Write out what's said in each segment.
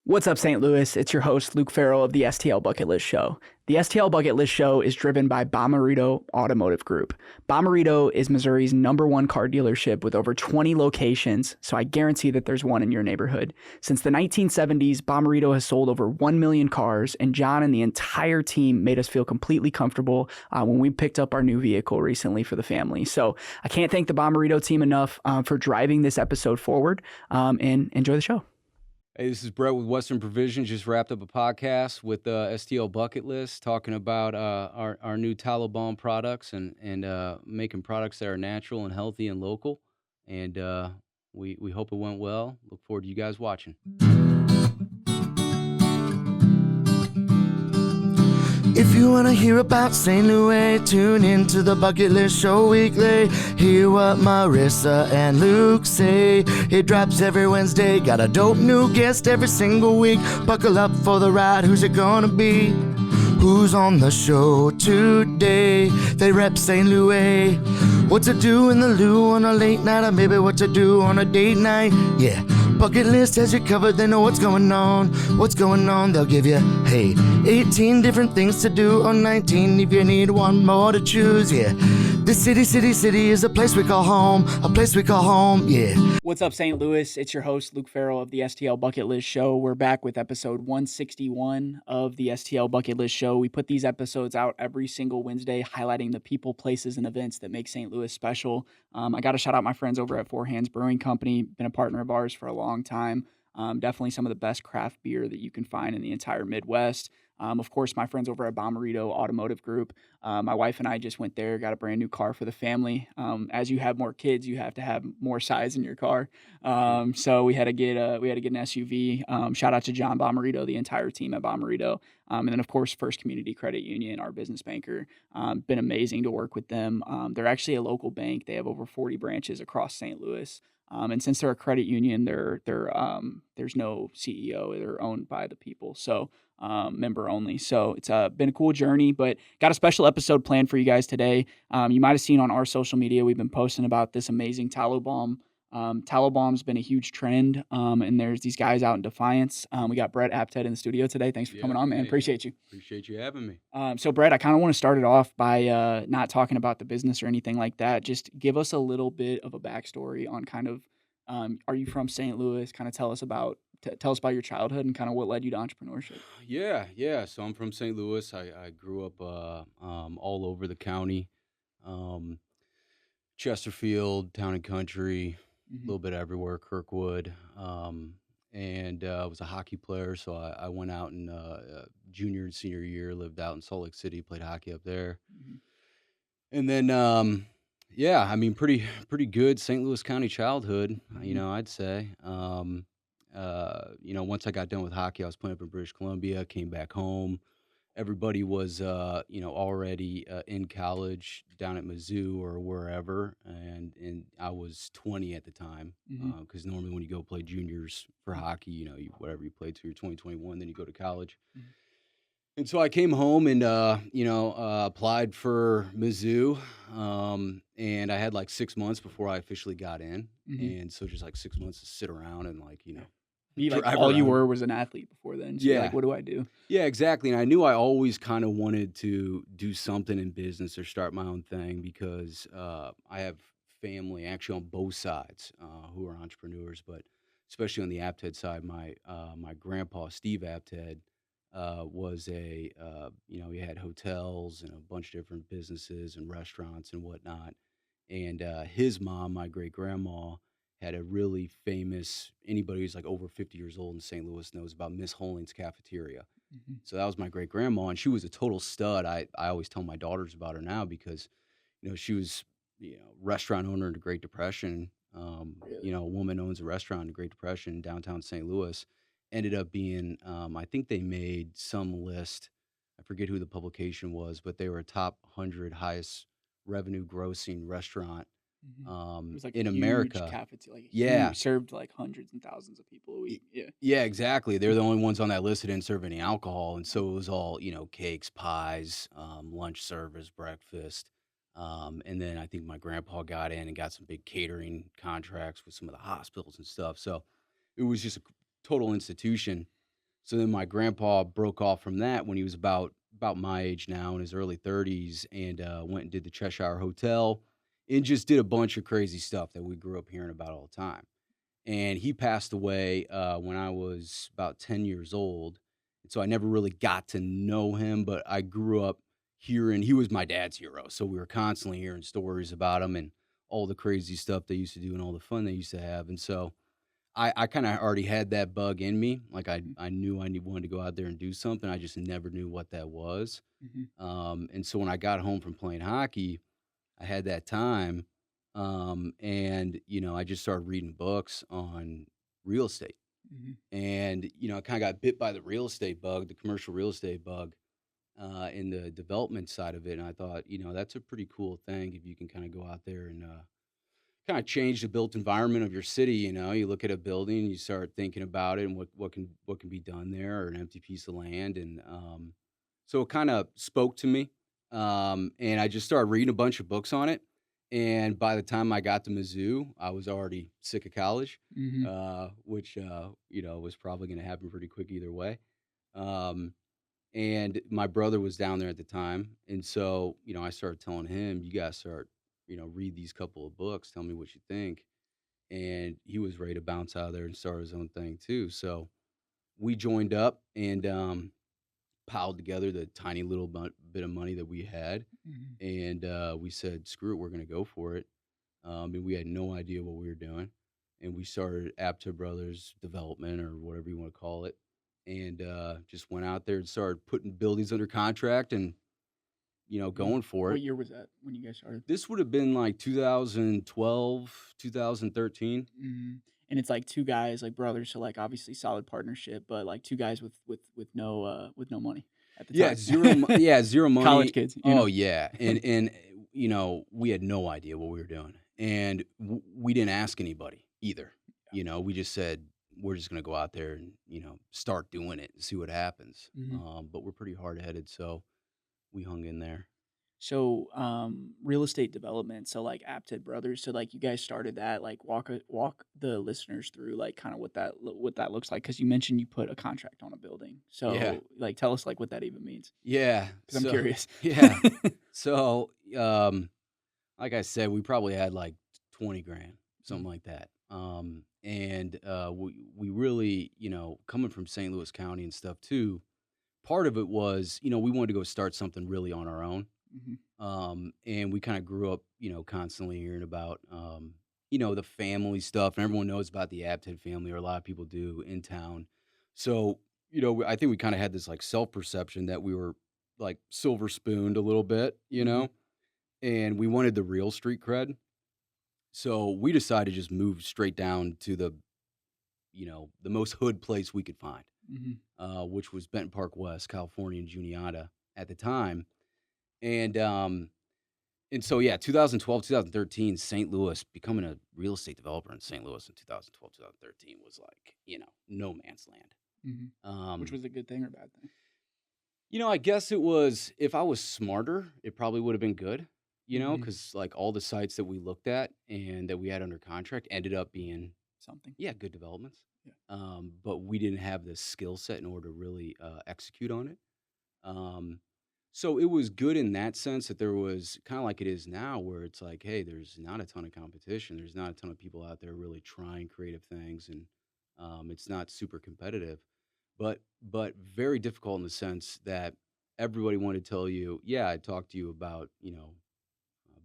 What's up, St. Louis? It's your host, Luke Farrell of the STL Bucket List Show. The STL Bucket List Show is driven by Bomarito Automotive Group. Bomarito is Missouri's #1 car dealership with over 20 locations, so I guarantee that there's one in your neighborhood. Since the 1970s, Bomarito has sold over 1 million cars, and John and the entire team made us feel completely comfortable when we picked up our new vehicle recently for the family. So I can't thank the Bomarito team enough for driving this episode forward, and enjoy the show. Hey, this is Brett with Western Provisions. Just wrapped up a podcast with STL Bucket List, talking about our new Tallow Balm products and making products that are natural and healthy and local. And we hope it went well. Look forward to you guys watching. If you want to hear about St. Louis, tune into the Bucket List Show weekly. Hear what Marissa and Luke say. It drops every Wednesday. Got a dope new guest every single week. Buckle up for the ride. Who's it gonna be? Who's on the show today? They rep St. Louis. What to do in the loo on a late night, or maybe what to do on a date night. Yeah, Bucket List has you covered. They know what's going on. What's going on? They'll give you, hey, 18 different things to do, or 19 if you need one more to choose. Yeah, this city is a place we call home. A place we call home, yeah. What's up, St. Louis? It's your host, Luke Farrell of the STL Bucket List Show. We're back with episode 161 of the STL Bucket List Show. We put these episodes out every single Wednesday, highlighting the people, places, and events that make St. Louis special. I got to shout out my friends over at Four Hands Brewing Company. Been a partner of ours for a long time. Definitely some of the best craft beer that you can find in the entire Midwest. Of course, my friends over at Bomarito Automotive Group. My wife and I just went there, got a brand new car for the family. As you have more kids, you have to have more size in your car. So we had to get an SUV. Shout out to John Bomarito, the entire team at Bomarito. And then, of course, First Community Credit Union, our business banker. Been amazing to work with them. They're actually a local bank. They have over 40 branches across St. Louis. And since they're a credit union, there's no CEO. They're owned by the people. So member only. So it's been a cool journey, but got a special episode planned for you guys today. You might have seen on our social media, we've been posting about this amazing Tallow Balm. Tallow Balm's been a huge trend, and there's these guys out in Defiance. We got Brett Apted in the studio today. Thanks for coming on, man. Appreciate you. Appreciate you having me. So Brett, I kind of want to start it off by not talking about the business or anything like that. Just give us a little bit of a backstory on kind of, are you from St. Louis? Kind of tell us about your childhood and kind of what led you to entrepreneurship. Yeah. So I'm from St. Louis. I grew up all over the county, Chesterfield, Town and Country, a little bit everywhere, Kirkwood, and was a hockey player. So I went out in junior and senior year, lived out in Salt Lake City, played hockey up there. And then, pretty good St. Louis County childhood, I'd say. Once I got done with hockey, I was playing up in British Columbia, came back home. Everybody was, already in college down at Mizzou or wherever, and I was 20 at the time, because normally when you go play juniors for hockey, whatever you played to your 20, 21, then you go to college. And so I came home and, applied for Mizzou, and I had like 6 months before I officially got in, and so just like 6 months to sit around and all you were was an athlete before then. So Yeah. you're like, what do I do? Yeah, exactly. And I knew I always kind of wanted to do something in business or start my own thing because I have family actually on both sides who are entrepreneurs, but especially on the Apted side, my grandpa, Steve Apted, was he had hotels and a bunch of different businesses and restaurants and whatnot. And his mom, my great grandma, had a really famous, anybody who's like over 50 years old in St. Louis knows about Miss Holling's Cafeteria. So that was my great grandma, and she was a total stud. I always tell my daughters about her now because, she was, restaurant owner in the Great Depression. A woman owns a restaurant in the Great Depression in downtown St. Louis. Ended up being, I think they made some list. I forget who the publication was, but they were a top 100 highest revenue grossing restaurant It was like in a huge America. cafeteria, Yeah. served like hundreds and thousands of people a week. Yeah, exactly. They're the only ones on that list that didn't serve any alcohol. And so it was all, cakes, pies, lunch service, breakfast. And then I think my grandpa got in and got some big catering contracts with some of the hospitals and stuff. So it was just a total institution. So then my grandpa broke off from that when he was about my age now, in his early 30s, and went and did the Cheshire Hotel and just did a bunch of crazy stuff that we grew up hearing about all the time. And he passed away when I was about 10 years old. And so I never really got to know him, but I grew up hearing he was my dad's hero. So we were constantly hearing stories about him and all the crazy stuff they used to do and all the fun they used to have. And so I kind of already had that bug in me. Like Mhm. I knew wanted to go out there and do something. I just never knew what that was. Mhm. And so when I got home from playing hockey, I had that time, and I just started reading books on real estate, Mhm. and I kind of got bit by the real estate bug, the commercial real estate bug, in the development side of it, and I thought, that's a pretty cool thing if you can kind of go out there and kind of change the built environment of your city. You look at a building, you start thinking about it and what can be done there, or an empty piece of land, and so it kind of spoke to me, and I just started reading a bunch of books on it. And by the time I got to Mizzou, I was already sick of college, Mhm. which was probably going to happen pretty quick either way. Um, and my brother was down there at the time, and so I started telling him, "You gotta start, read these couple of books. Tell me what you think." And he was ready to bounce out of there and start his own thing too. So we joined up and piled together the tiny little bit of money that we had, Mhm. and we said, "Screw it, we're going to go for it." And we had no idea what we were doing, and we started Apted Brothers Development, or whatever you want to call it, and just went out there and started putting buildings under contract and Mhm. going for What it. year was that when you guys started? This would have been like 2012, 2013. Mhm. And it's like 2 guys, like brothers, so, like, obviously solid partnership, but, like, 2 guys with no money at the Yeah, time. zero College money. kids, Oh, yeah, and we had no idea what we were doing, and we didn't ask anybody either. We just said, "We're just gonna go out there and, start doing it and see what happens." Mhm. But we're pretty hard-headed, so we hung in there. So, real estate development, so, like, Apted Brothers, so, like, you guys started that, like, walk the listeners through, like, kinda what that looks like, because you mentioned you put a contract on a building. Yeah. So, like, tell us, like, what that even means, Yeah, because 'cause I'm so curious. yeah. So, like I said, we probably had, like, 20 grand, something Mhm. like that. And we really, coming from St. Louis County and stuff too, part of it was, we wanted to go start something really on our own. Mhm. And we kinda grew up, constantly hearing about, the family stuff, and everyone knows about the Apted family, or a lot of people do in town. So, I think we kinda had this, like, self-perception that we were, like, silver spooned a little bit, Mhm. and we wanted the real street cred. So we decided to just move straight down to the most hood place we could find, Mhm. which was Benton Park West, California, and Juniata at the time. And so, yeah, 2012, 2013, St. Louis, becoming a real estate developer in St. Louis in 2012, 2013 was like, no man's land. Mhm. Which Um, was a good thing or bad thing? I guess it was, if I was smarter, it probably would have been good, Mhm. because like all the sites that we looked at and that we had under contract ended up being, Something. yeah, good developments. Yeah. But we didn't have the skill set in order to really execute on it. Um, so it was good in that sense that there was kind of like it is now, where it's like, hey, there's not a ton of competition. There's not a ton of people out there really trying creative things, and it's not super competitive, but very difficult in the sense that everybody wanted to tell you, yeah, I talked to you about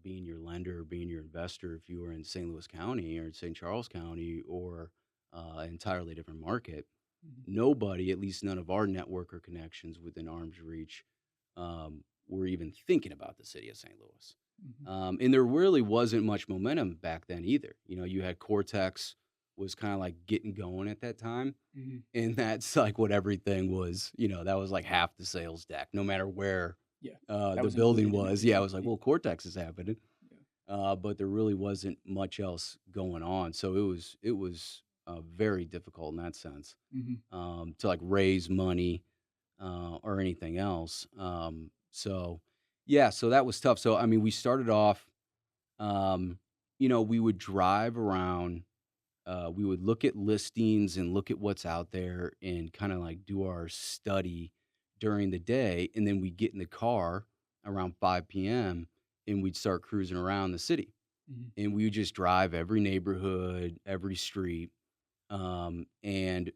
being your lender, or being your investor if you were in St. Louis County or in St. Charles County, or an entirely different market. Mhm. Nobody, at least none of our network or connections within arm's reach, were even thinking about the city of St. Louis. Mhm. And there really wasn't much momentum back then either. You had Cortex was kind of like getting going at that time. Mhm. And that's like what everything was, that was like half the sales deck, no matter where Yeah. That the was building included in was. Yeah, I everything. was like, well, Cortex is happening. Yeah. But there really wasn't much else going on. So it was very difficult in that sense, Mhm. to like raise money or anything else. So yeah, so that was tough. So I mean, we started off, we would drive around we would look at listings and look at what's out there and kind of like do our study during the day. And then we'd get in the car around 5 p.m. and we'd start cruising around the city. Mhm. And we would just drive every neighborhood, every street, and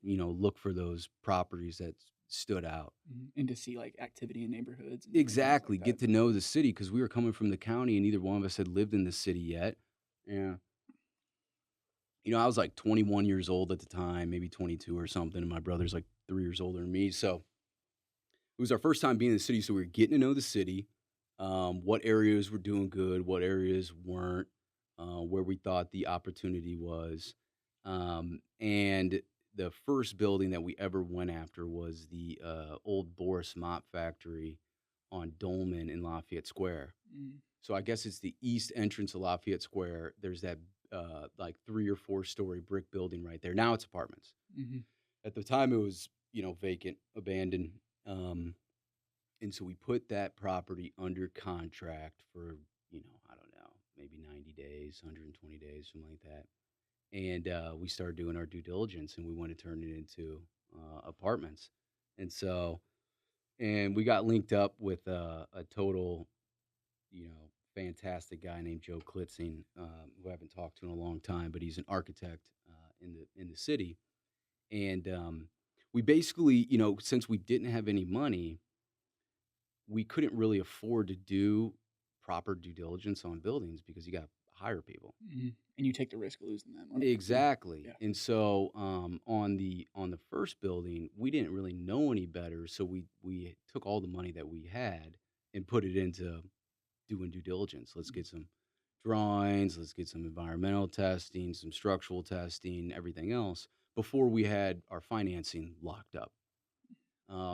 look for those properties that stood out. And to see, like, activity in neighborhoods and different things Exactly, like get that. to know the city because we were coming from the county and neither one of us had lived in the city yet. Yeah. I was like 21 years old at the time, maybe 22 or something, and my brother's like 3 years older than me. So it was our first time being in the city. So we were getting to know the city, what areas were doing good, what areas weren't, where we thought the opportunity was. And the first building that we ever went after was the old Boris Mott factory on Dolman in Lafayette Square. Mm, So I guess it's the east entrance of Lafayette Square. There's that like 3 or 4 story brick building right there. Now it's apartments. mhm, At the time, it was vacant, abandoned, um, and so we put that property under contract for I don't know, maybe 90 days, 120 days, something like that. And we started doing our due diligence, and we want to turn it into apartments. And so, and we got linked up with a total fantastic guy named Joe Klitzing, who I haven't talked to in a long time, but he's an architect in the city. And we basically, since we didn't have any money, we couldn't really afford to do proper due diligence on buildings because you got to hire people. mhm, and you take the risk of losing that money. Exactly. Yeah. And so on the first building, we didn't really know any better, so we took all the money that we had and put it into doing due diligence. Let's Mhm, get some drawings, let's get some environmental testing, some structural testing, everything else before we had our financing locked up.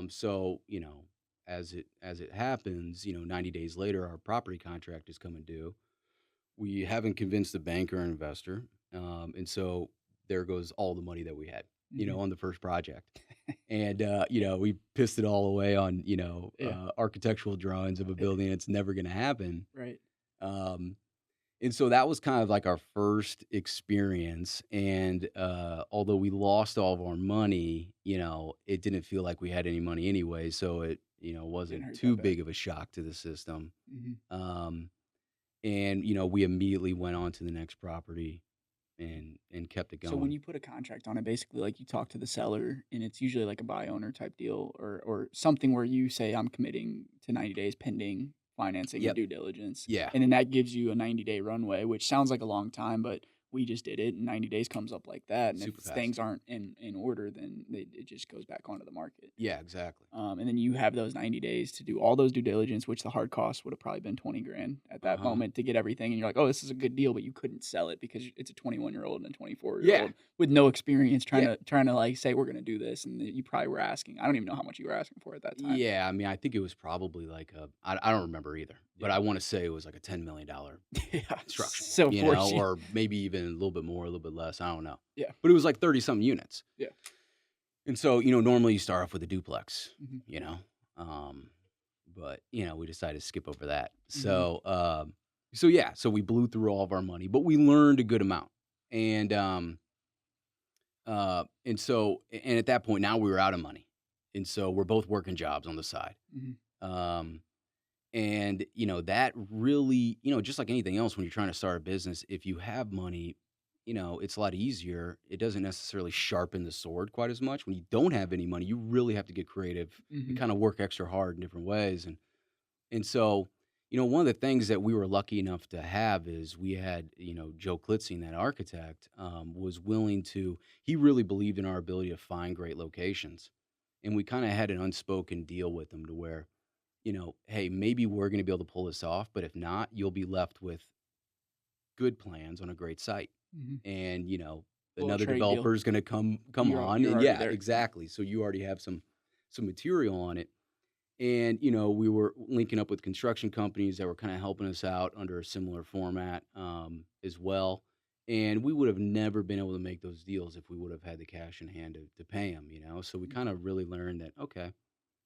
So, as it happens, 90 days later, our property contract is coming due. We haven't convinced the banker or investor, and so there goes all the money that we had, mhm. on the first project. And we pissed it all away on Yeah, architectural drawings of a building. It's never going to happen. right. Um, and so that was kind of like our first experience. And although we lost all of our money, it didn't feel like we had any money anyway. So it, Didn't wasn't hurt too that bad. big of a shock to the system. Mhm. Um, and, we immediately went on to the next property and kept it So when going. you put a contract on it, basically, like, you talk to the seller, and it's usually like a buy owner type deal, or something where you say, "I'm committing to 90 days pending financing and Yep. due diligence," Yeah. and then that gives you a 90-day runway, which sounds like a long time, but we just did it, and 90 days comes up like that, and if Super fast. things aren't in order, then it just goes back onto the market. Yeah, exactly. And then you have those 90 days to do all those due diligence, which the hard cost would have probably been 20 grand at that Uh-huh. moment to get everything. And you're like, oh, this is a good deal, but you couldn't sell it because it's a 21-year-old and a 24-year-old Yeah. with no experience trying Yeah. to like say we're gonna do this, and you probably were asking. I don't even know how much you were asking for at that time. Yeah, I mean, I think it was probably like I don't remember either, but Yeah. I want to say it was like a $10 million Yeah. construction, So of course you. or maybe even a little bit more, a little bit less. I don't know. Yeah. But it was like 30 something units. Yeah. And so, normally you start off with a duplex, Hmm. um, but, we decided to skip over that. Hmm. So yeah, so we blew through all of our money, but we learned a good amount. And, and at that point now we were out of money. And so we're both working jobs on the side. Hmm. Um, And, that really, just like anything else, when you're trying to start a business, if you have money, it's a lot easier. It doesn't necessarily sharpen the sword quite as much. When you don't have any money, you really have to get creative and Hmm. kind of work extra hard in different ways. And so, one of the things that we were lucky enough to have is we had, Joe Klitzing, that architect, was willing to, he really believed in our ability to find great locations. And we kind of had an unspoken deal with him to where, hey, maybe we're going to be able to pull this off, but if not, you'll be left with good plans on a great site. Hmm. And, Little another trade deal. developer is going to come on, You're and already yeah, there. Yeah. exactly. So you already have some material on it. And, we were linking up with construction companies that were kind of helping us out under a similar format as well. And we would have never been able to make those deals if we would have had the cash in hand to pay them, So we kind of really learned that, okay,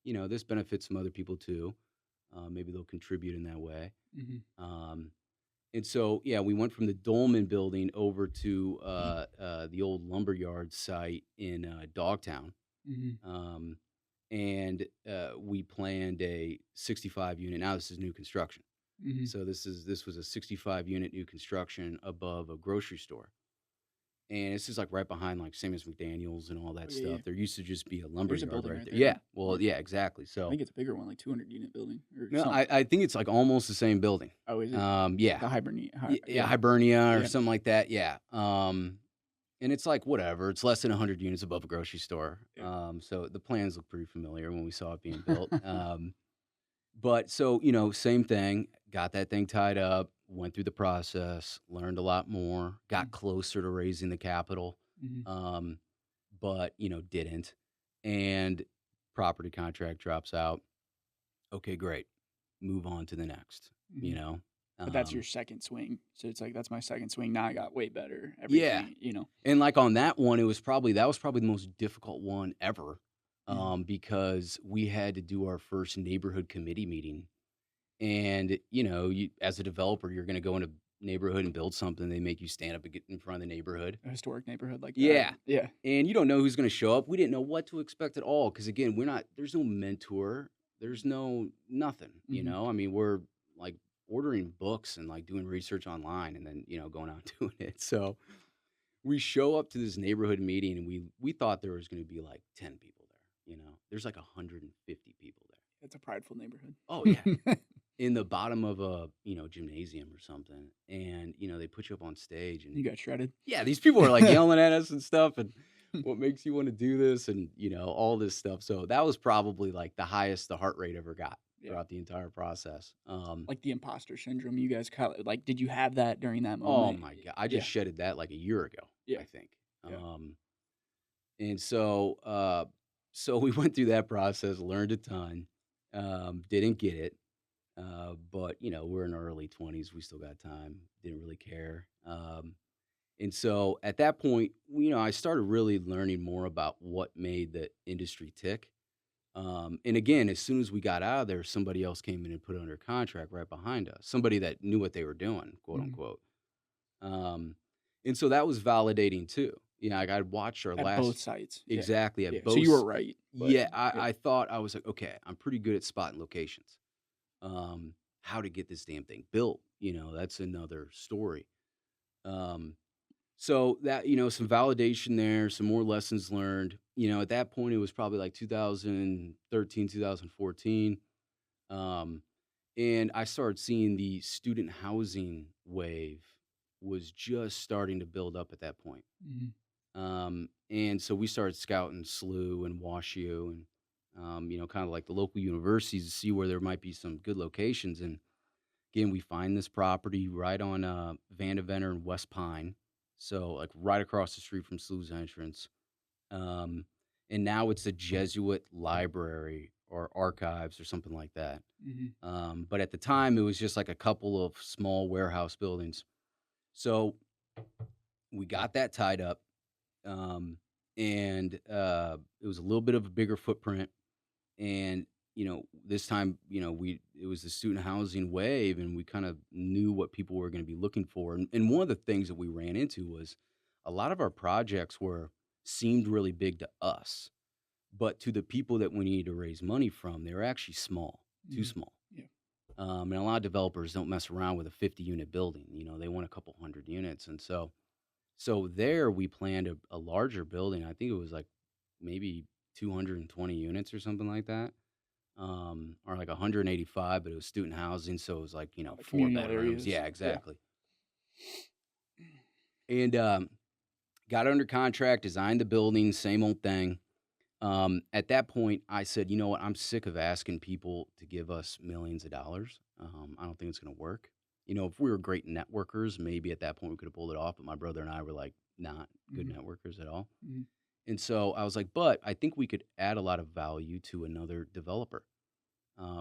this benefits some other people too. Maybe they'll contribute in that way. Hmm. Um, And so, yeah, we went from the Dolman building over to the old lumberyard site in Dogtown. Mhm. Um, and we planned a 65 unit. Now this is new construction. Mhm. So this was a 65 unit new construction above a grocery store. And this is like right behind like Samuels McDaniels and all Oh, that yeah, yeah. stuff. There used to just be a There's a lumberyard building right right there. there, Yeah. right? Well, Yeah. yeah, exactly. I So think it's a bigger one, like 200-unit building or no, something. I think it's like almost the same building. Oh, is it? Yeah. The Hibernia Yeah, yeah. Hibernia or Yeah. something like that. Yeah. And it's like whatever. It's less than 100 units above a grocery store. Yeah. So the plans look pretty familiar when we saw it being built. But so, same thing, got that thing tied up, went through the process, learned a lot more, got Mm. closer to raising the capital, Mhm. um, but, didn't. And property contract drops out. Okay, great. Move on to the next, you Mhm. know? But that's your Um, second swing. So it's like, that's my second swing. Now I got way better yeah. everything, you know? And like on that one, that was probably the most difficult one ever. Mhm. Because we had to do our first neighborhood committee meeting. And, as a developer, you're gonna go in a neighborhood and build something, they make you stand up and get in front of the neighborhood. A historic neighborhood like that. Yeah, Yeah. and you don't know who's gonna show up. We didn't know what to expect at all because again, there's no mentor, there's no nothing, Mhm. I mean, we're, like, ordering books and, like, doing research online and then, going out and doing it. So, we show up to this neighborhood meeting and we thought there was gonna be, like, 10 people there. There's, like, 150 people there. It's a prideful neighborhood. Oh, yeah. In the bottom of a, gymnasium or something, and, they put you up on stage and You got shredded. yeah, these people are, like, yelling at us and stuff, and what makes you wanna do this and, all this stuff, so that was probably, like, the highest the heart rate ever got Yeah. throughout the entire process. Like the imposter syndrome, you guys like, did you have that during that Oh moment? my god, I Yeah. just shedded that, like, a year ago, Yeah. I think. Yeah. And so we went through that process, learned a ton, didn't get it. But we're in our early 20s. We still got time. Didn't really care. And so at that point, I started really learning more about what made the industry tick. And again, as soon as we got out of there, somebody else came in and put it under contract right behind us. Somebody that knew what they were doing, quote Mhm. unquote. Um, and so that was validating too. Like I'd watched our At both last sites. Yeah. exactly Yeah. at So you were both. right, but Yeah, yeah. I thought I was like, okay, I'm pretty good at spotting locations. How to get this damn thing built, that's another story. Um, so that, some validation there, some more lessons learned. At that point, it was probably like 2013, 2014. Um, and I started seeing the student housing wave was just starting to build up at that point. Mhm. And so we started scouting SLU and WashU and, kind of like the local universities to see where there might be some good locations. And again, we find this property right on Vandeventer and West Pine. So, like right across the street from SLU's entrance. Um, and now it's a Jesuit library or archives or something like that. Mhm. But at the time, it was just like a couple of small warehouse buildings. So we got that tied up. Um, and it was a little bit of a bigger footprint. And this time, it was the student housing wave, and we kind of knew what people were going to be looking for. And one of the things that we ran into was a lot of our projects seemed really big to us, but to the people that we needed to raise money from, they were actually small, too Mhm. small. Yeah. And a lot of developers don't mess around with a 50-unit building. They want a couple hundred units, and so there we planned a larger building. I think it was like maybe 220 units or something like that, or like 185, but it was student housing, so it was like, Lot of 4 communal bedrooms. areas. Yeah, Yeah. exactly. And, got under contract, designed the building, same old thing. At that point, I said, "You know what? I'm sick of asking people to give us millions of dollars. I don't think it's gonna work." If we were great networkers, maybe at that point we could have pulled it off, but my brother and I were, like, not good Mhm. networkers at all. Mhm. And so I was like, "But I think we could add a lot of value to another developer."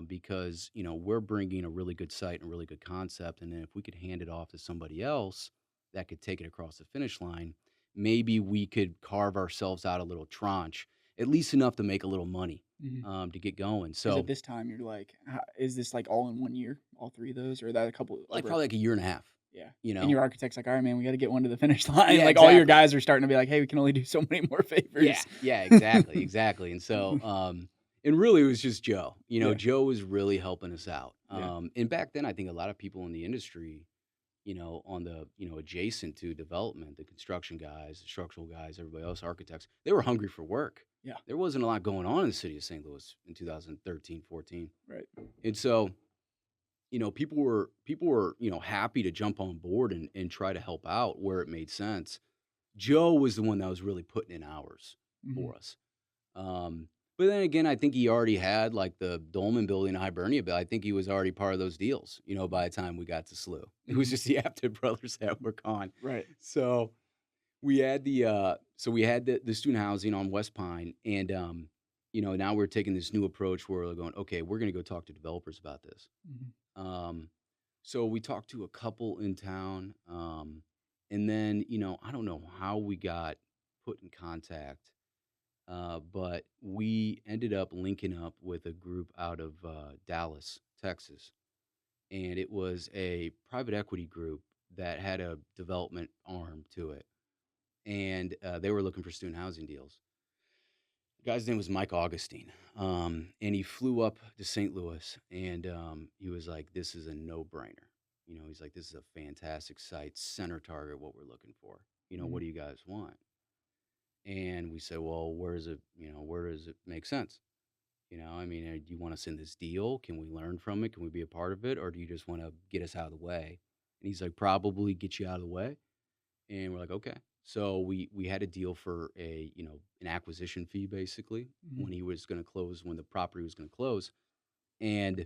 Because we're bringing a really good site and a really good concept, and then if we could hand it off to somebody else that could take it across the finish line, maybe we could carve ourselves out a little tranche, at least enough to make a little money Mhm. to get going. 'Cause at So, this time, you're like, is this like all in 1 year? All 3 of those? Or that a couple like over probably like a year and a half. Yeah. you And know? your architect's like, all right, man, we got to get one to the finish line. Yeah, Like all your exactly. guys are starting to be like, hey, we can only do so many more Yeah, favors. yeah, exactly, exactly. And so, and really it was just Joe. Yeah. Joe was really helping us out. Yeah. And back then I think a lot of people in the industry, on the, adjacent to development, the construction guys, the structural guys, everybody else, architects, they were hungry for work. Yeah. There wasn't a lot going on in the city of St. Louis in 2013, 14. Right. And so, people were, happy to jump on board and try to help out where it made sense. Joe was the one that was really putting in hours Mhm. for us. But then again, I think he already had like the Dolman building in Hibernia bill. I think he was already part of those deals, by the time we got to SLU. It was Mhm. just the Apted brothers that were gone. Right. So we had the student housing on West Pine, and now we're taking this new approach where we're going, okay, we're gonna go talk to developers about this. Mhm. So we talked to a couple in town, and then I don't know how we got put in contact, but we ended up linking up with a group out of Dallas, Texas, and it was a private equity group that had a development arm to it, and they were looking for student housing deals. The guy's name was Mike Augustine, and he flew up to St. Louis, and he was like, "This is a no-brainer." He's like, "This is a fantastic site, center target, what we're looking for. What Mhm. do you guys want?" And we said, "Well, where does it make sense? I mean, do you want us in this deal? Can we learn from it? Can we be a part of it, or do you just want to get us out of the way?" And he's like, "Probably get you out of the way." And we're like, "Okay." So we had a deal for an acquisition fee basically Mhm. when he was going to close, when the property was going to close. And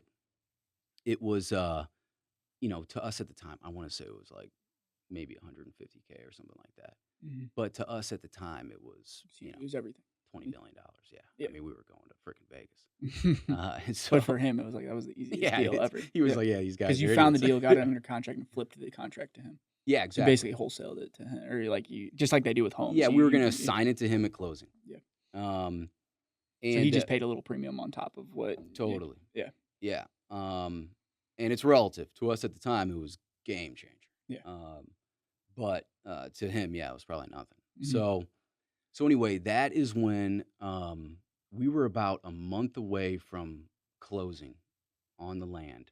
it was to us at the time, I want to say it was like maybe 150K or something like that. Mhm. But to us at the time it was, So you lose everything. $20 million. Yeah. Yeah. I mean, we were going to freaking Vegas. And But so for him, it was like that was the easiest yeah, deal ever. he was Yeah. like, "Yeah, these Because guys you are found the idiots." deal, got it under contract, and flipped the contract to him. Yeah, You exactly. basically wholesaled it to him, or like you just like they do with homes. Yeah, we were going to Yeah. assign it to him at closing. Yeah. Um, So he and just paid a little premium on top of what. totally. Yeah. Yeah. And it's relative. To us at the time, it was game changer. Yeah. But to him, yeah, it was probably nothing. Mhm. So anyway, that is when we were about a month away from closing on the land.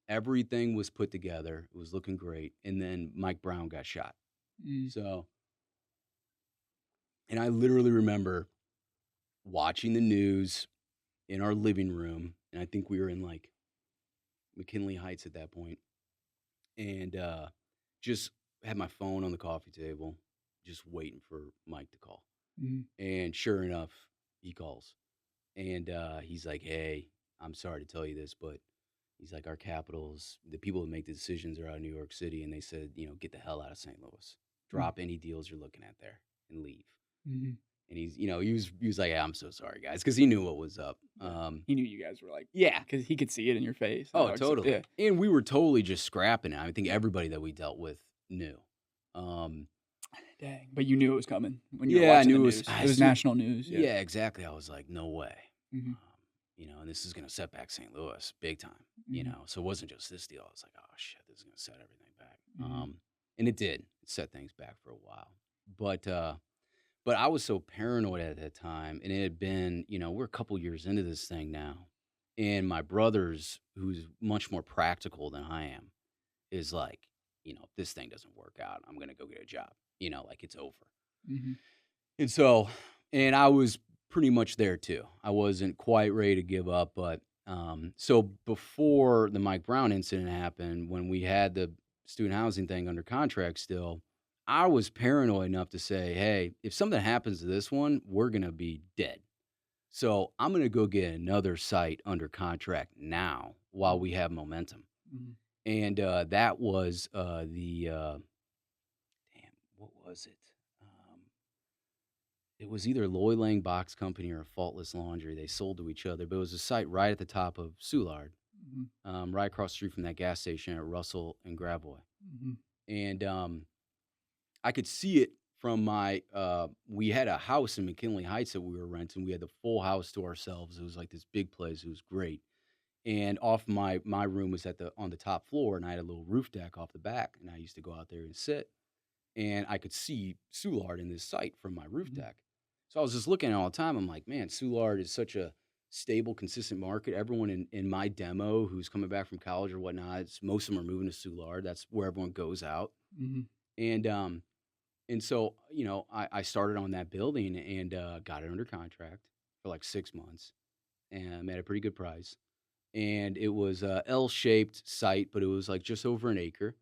Everything was put together. It was looking great. And then Mike Brown got shot. Mm. So, and I literally remember watching the news in our living room. And I think we were in like McKinley Heights at that point, and just had my phone on the coffee table, just waiting for Mike to call. Mhm. And sure enough, he calls, and he's like, "Hey, I'm sorry to tell you this, but he's like, our capitals, the people that make the decisions are out of New York City, and they said, get the hell out of St. Louis, Mm. drop any deals you're looking at there, and leave." Mhm. And he was like, "Yeah, I'm so sorry, guys," because he knew what was up. Yeah. He knew you guys were like, Yeah. because he could see it in your face. Oh, Like, so- totally. Yeah. And we were totally just scrapping it. I think everybody that we dealt with knew. Um, Dang. But you knew it was coming when you were yeah, I watching knew the it news. was. It was national news. Yeah, Yeah. exactly. I was like, no way. Mhm. And this is gonna set back St. Louis big time. Mhm. So it wasn't just this deal. I was like, oh shit, this is gonna set everything back. Mhm. And it did. It set things back for a while. But I was so paranoid at that time, and it had been, we're a couple years into this thing now, and my brother's, who's much more practical than I am, is like, if this thing doesn't work out, I'm gonna go get a job. Like it's over. Mhm. And so, and I was pretty much there too. I wasn't quite ready to give up, but so before the Mike Brown incident happened, when we had the student housing thing under contract still, I was paranoid enough to say, "Hey, if something happens to this one, we're gonna be dead. So I'm gonna go get another site under contract now while we have momentum." Mhm. And that was damn, what was it? It was either Loy Lang Box Company or Faultless Laundry. They sold to each other, but it was a site right at the top of Soulard, Mhm. right across the street from that gas station at Russell and Gravois. Mhm. And I could see it from my. We had a house in McKinley Heights that we were renting. We had the full house to ourselves. It was like this big place. It was great. and off my room was on the top floor, and I had a little roof deck off the back, and I used to go out there and sit, and I could see Soulard in this site from my roof Mhm. deck. So I was just looking at it all the time. I'm like, man, Soulard is such a stable, consistent market. Everyone in my demo who's coming back from college or whatnot, most of them are moving to Soulard. That's where everyone goes out. Mhm. And so I started on that building and got it under contract for like 6 months and made a pretty good price. And it was a L-shaped site, but it was like just over an acre.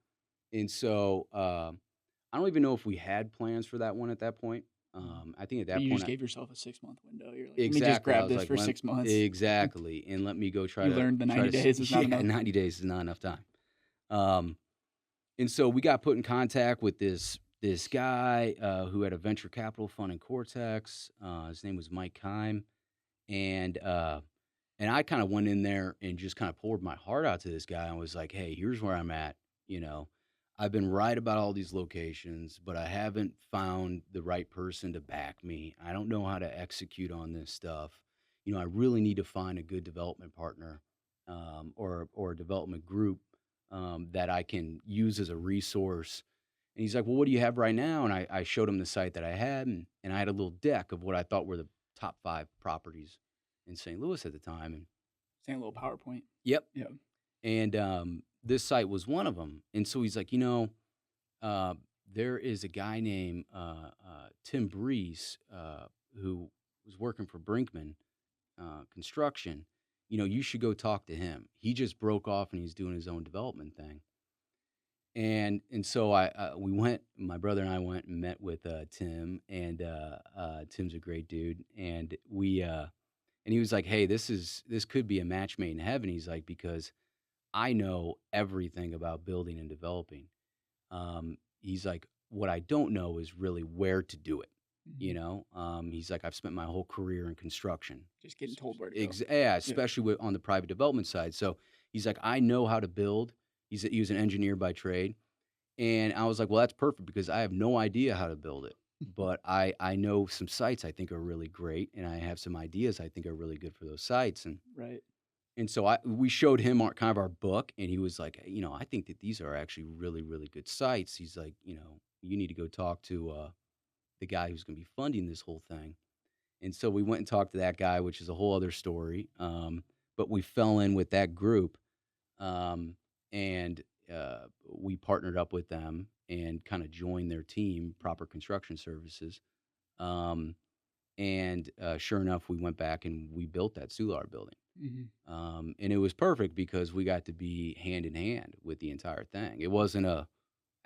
And so I don't even know if we had plans for that one at that point. Mhm. I think at But that you point, just gave yourself a 6-month window. You're like, "Let me just exactly. I grab was this like, for 6 months." exactly, and let me go You learned the 90 days is not yeah, enough. 90 days is not enough time. Um, and so we got put in contact with this guy who had a venture capital fund in Cortex. His name was Mike Kime, and uh, and I kind of went in there and just kind of poured my heart out to this guy and was like, "Hey, here's where I'm at. You know, I've been right about all these locations, but I haven't found the right person to back me. I don't know how to execute on this stuff. I really need to find a good development partner, or a development group that I can use as a resource." And he's like, "Well, what do you have right now?" And I showed him the site that I had, and I had a little deck of what I thought were the top 5 properties in St. Louis at the time. And Same little PowerPoint. yep, Yeah. and this site was one of them. And so he's like, uh, there is a guy named Tim Brees who was working for Brinkman Construction. You should go talk to him. He just broke off and he's doing his own development thing. And so we went. My brother and I went and met with Tim, and Tim's a great dude. And he was like, "Hey, this could be a match made in heaven." He's like, "Because I know everything about building and developing." He's like, "What I don't know is really where to do it." Mhm. He's like, "I've spent my whole career in construction." Just getting told where to go. Yeah, Yeah. especially on the private development side. So he's like, "I know how to build." He was an engineer by trade, and I was like, "Well, that's perfect because I have no idea how to build it, but I know some sites I think are really great, and I have some ideas I think are really good for those sites." Right. And so we showed him kind of our book, and he was like, "Hey, I think that these are actually really, really good sites." He's like, "You need to go talk to the guy who's going to be funding this whole thing." And so we went and talked to that guy, which is a whole other story. But we fell in with that group, um, and we partnered up with them and kind of joined their team, Proper Construction Services. Um, and sure enough, we went back and we built that Soulard building. Mhm. And it was perfect because we got to be hand in hand with the entire thing. It wasn't a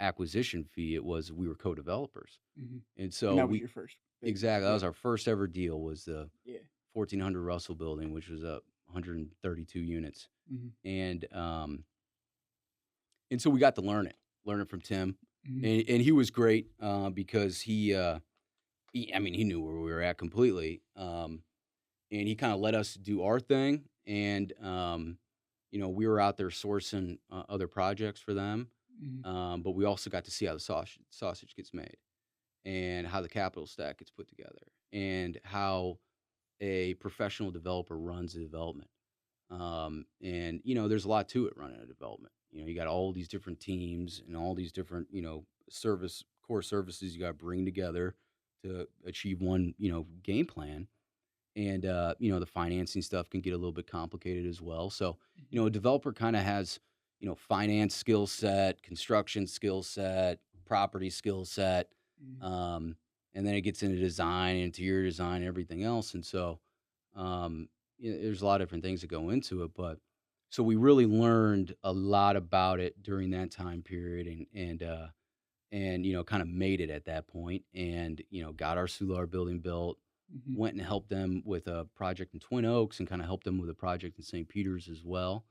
acquisition fee. It was, we were co-developers. Mhm. And And so that was your first big exactly, that yeah. was our first ever deal, was the Yeah. 1400 Russell building, which was 132 units. Mhm. And, so we got to learn it from Tim. Mhm. And he was great, because I mean, he knew where we were at completely. And he kind of let us do our thing. And, we were out there sourcing other projects for them. Mhm. But we also got to see how the sausage gets made, and how the capital stack gets put together, and how a professional developer runs a development. And there's a lot to it running a development. You got all these different teams and all these different, core services you got to bring together to achieve one, game plan. And the financing stuff can get a little bit complicated as well. So Mhm. a developer kind of has finance skill set, construction skill set, property skill set, Mhm. um, and then it gets into design, interior design, and everything else. And so there's a lot of different things that go into it. But so we really learned a lot about it during that time period, and kind of made it at that point, and got our Soulard building built. Mhm. Went and helped them with a project in Twin Oaks, and kind of helped them with a project in St. Peter's as well.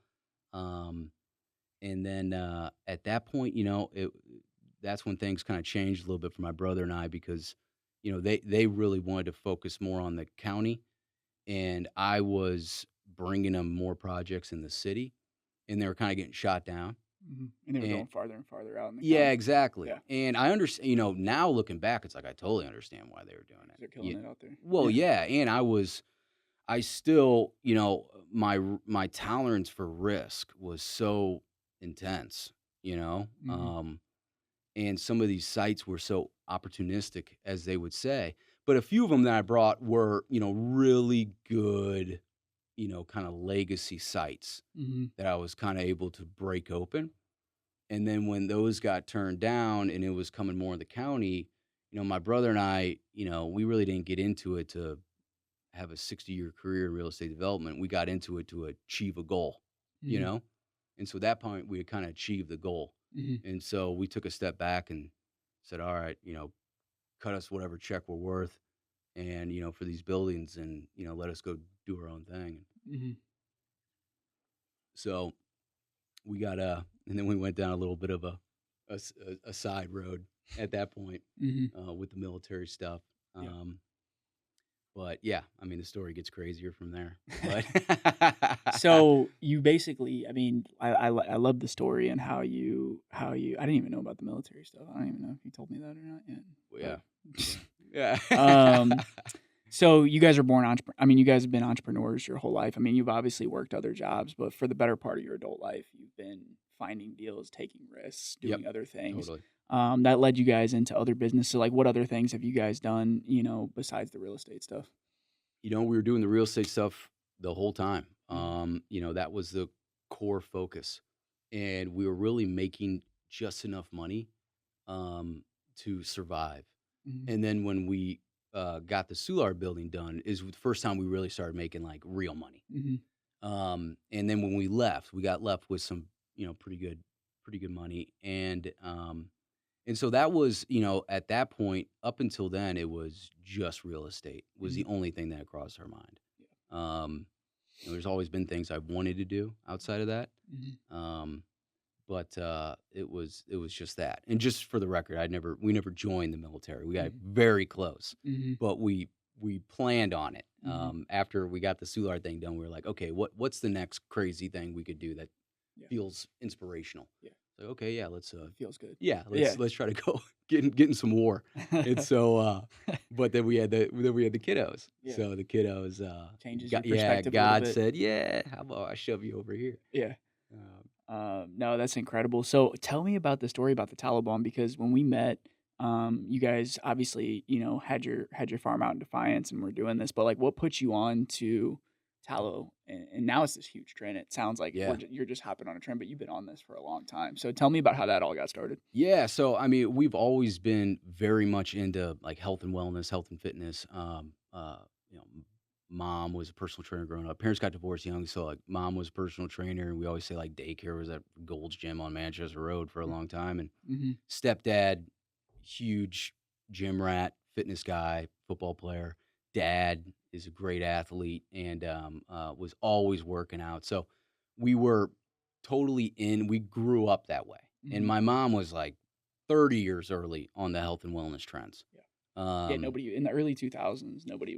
Um, and then at that point, that's when things kind of changed a little bit for my brother and I, because they really wanted to focus more on the county, and I was bringing them more projects in the city, and they were kind of getting shot down. Mhm. And they were And going farther and farther out in the yeah, county. exactly. Yeah. And I understand, now looking back, it's like I totally understand why they were doing 'Cause it. they're killing it out there. Well, Yeah. yeah, and I still, my tolerance for risk was so intense, you know. Mhm. And some of these sites were so opportunistic, as they would say. But a few of them that I brought were, really good, kind of legacy sites Mhm. that I was kind of able to break open. And then when those got turned down and it was coming more in the county, my brother and I, we really didn't get into it to have a 60-year career in real estate development. We got into it to achieve a goal, you Mhm. know? And so at that point, we had kind of achieved the goal. Mhm. And so we took a step back and said, all right, cut us whatever check we're worth and, for these buildings and, let us go do our own thing. Mhm. So we got, and then we went down a little bit of a side road at that point Mhm. with the military stuff. Yeah. But yeah, I mean, the story gets crazier from there. But So you basically, I mean, I love the story and how you I didn't even know about the military stuff. I don't even know if you told me that or not yet. yeah, But yeah, um, so you guys are born entrepreneur. I mean, you guys have been entrepreneurs your whole life. I mean, you've obviously worked other jobs, but for the better part of your adult life, you've been finding deals, taking risks, yep, doing other things. totally. That led you guys into other business. So, like, what other things have you guys done? Besides the real estate stuff. We were doing the real estate stuff the whole time. Mhm. That was the core focus, and we were really making just enough money um, to survive. Mhm. And then when we got the Soulard building done, is the first time we really started making like real money. Mhm. And then when we left, we got left with some, pretty good money. And so that was, at that point, up until then, it was just real estate was the Mhm. only thing that crossed our mind. Yeah. Um, there's always been things I've wanted to do outside of that. Mhm. Um, but it was just that. And just for the record, we never joined the military. We got Mhm. very close, Mhm. but we planned on it. Mhm. After we got the Soulard thing done, we were like, okay, what's the next crazy thing we could do that Yeah. feels inspirational? Yeah. So okay, yeah, let's Feels good. yeah, Yeah. let's try to go get in some war. And so but then we had the kiddos. Yeah. So the kiddos Changes your God, yeah, perspective a little God bit. said, "Yeah, how about I shove you over here?" Yeah. Um, No, that's incredible. So tell me about the story about the Tallow Balm because when we met, you guys obviously, had your farm out in Defiance and we're doing this, but like what put you on to tallow? And now it's this huge trend. It sounds like yeah. you're just hopping on a trend, but you've been on this for a long time. So tell me about how that all got started. Yeah, so I mean, we've always been very much into like health and wellness, health and fitness. You know, mom was a personal trainer growing up. Parents got divorced young, so like mom was a personal trainer, and we always say like daycare was at Gold's Gym on Manchester Road for a long time. And Mm-hmm. stepdad, huge gym rat, fitness guy, football player. Dad is a great athlete and was always working out. So we were totally in. We grew up that way, and Mm-hmm. my mom was like 30 years early on the health and wellness trends. Yeah. Yeah. Um, Nobody in the early 2000s, nobody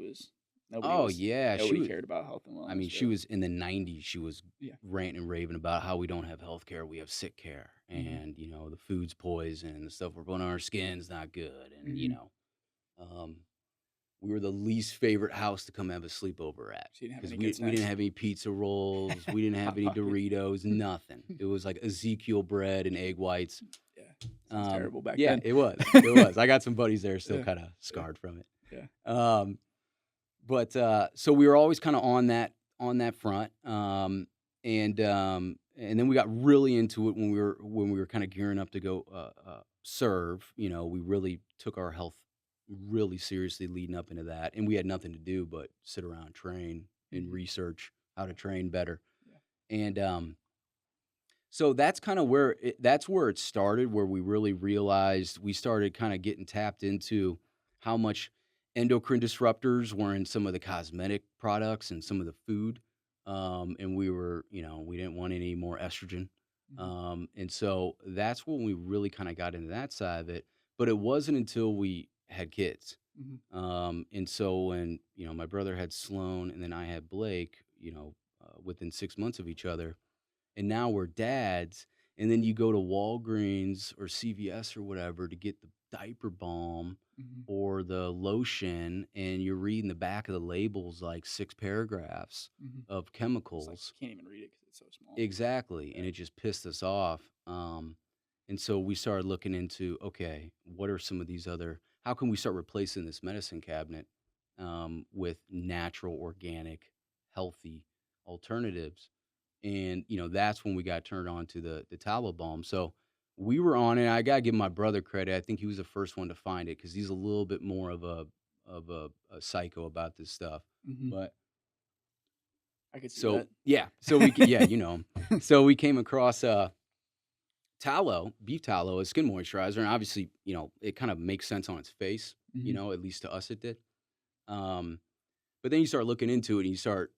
oh was, yeah, she nobody was. cared about health and I mean, wellness, she really. was in the 90s. She was Yeah. ranting and raving about how we don't have health care, we have sick care, Mm-hmm. and the food's poison, the stuff we're putting on our skin's not good, and Mm-hmm. um, we were the least favorite house to come have a sleepover at She didn't have because any we good we didn't sense. have any pizza rolls, we didn't have Hot any pockets. Doritos, nothing. It was like Ezekiel bread and egg whites. Yeah. Sounds terrible back Yeah, then. it was. It was. I got some buddies there still Yeah. kind of Yeah. scarred from it. Yeah. Um, but so we were always kind of on that front. And then we got really into it when we were kind of gearing up to go serve. We really took our health really seriously leading up into that, and we had nothing to do but sit around, train, and Mhm. research how to train better. Yeah. And so that's kind of where it started, where we really realized we started kind of getting tapped into how much endocrine disruptors were in some of the cosmetic products and some of the food. And we didn't want any more estrogen. Mhm. And so that's when we really kind of got into that side of it. But it wasn't until we had kids. Mhm. And so when, my brother had Sloan and then I had Blake, within 6 months of each other, and now we're dads, and then you go to Walgreens or CVS or whatever to get the diaper balm Mhm. or the lotion, and you're reading the back of the labels like 6 paragraphs Mhm. of It's like chemicals. you can't even read it because it's so small. Exactly, and Yeah. it just pissed us off, and so we started looking into, okay, what are some of these other how can we start replacing this medicine cabinet, with natural, organic, healthy alternatives? And, that's when we got turned on to the tallow balm. So we were on it. I gotta give my brother credit. I think he was the first one to find it because he's a little bit more of a psycho about this stuff. Mhm. But I could see so that. yeah, so yeah, you know him. So we came across tallow, beef tallow, a skin moisturizer, and obviously, it kind of makes sense on its face. Mhm. At least to us it did. Um, but then you start looking into it and you start,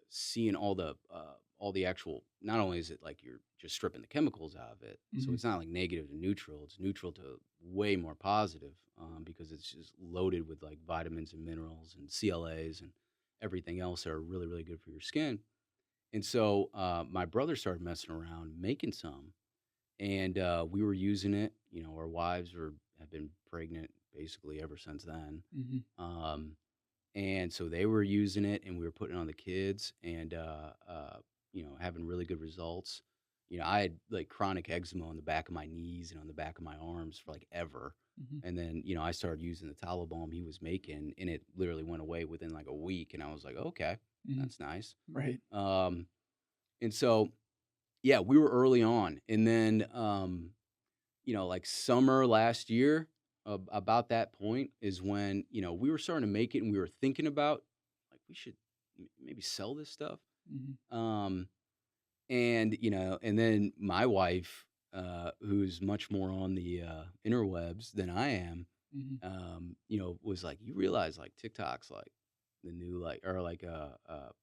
seeing all the actual not only is it like you're just stripping the chemicals out of it, so Mhm. it's not like negative to neutral, it's neutral to way more positive, because it's just loaded with like vitamins and minerals and CLAs and everything else that are really, really good for your skin. And so my brother started messing around making some and we were using it. Our wives have been pregnant basically ever since then. Mhm. Um, and so they were using it, and we were putting it on the kids, and having really good results. I had like chronic eczema on the back of my knees and on the back of my arms for like ever. Mhm. And then, I started using the tallow balm he was making, and it literally went away within like a week. And I was like, okay, Mhm. that's nice. Right. Um, and so, yeah, we were early on. And then, like summer last year, about that point is when, we were starting to make it and we were thinking about like we should maybe sell this stuff. Mhm. Um, and then my wife, who's much more on the interwebs than I am, Mhm. was like, you realize like TikTok's like the new like or like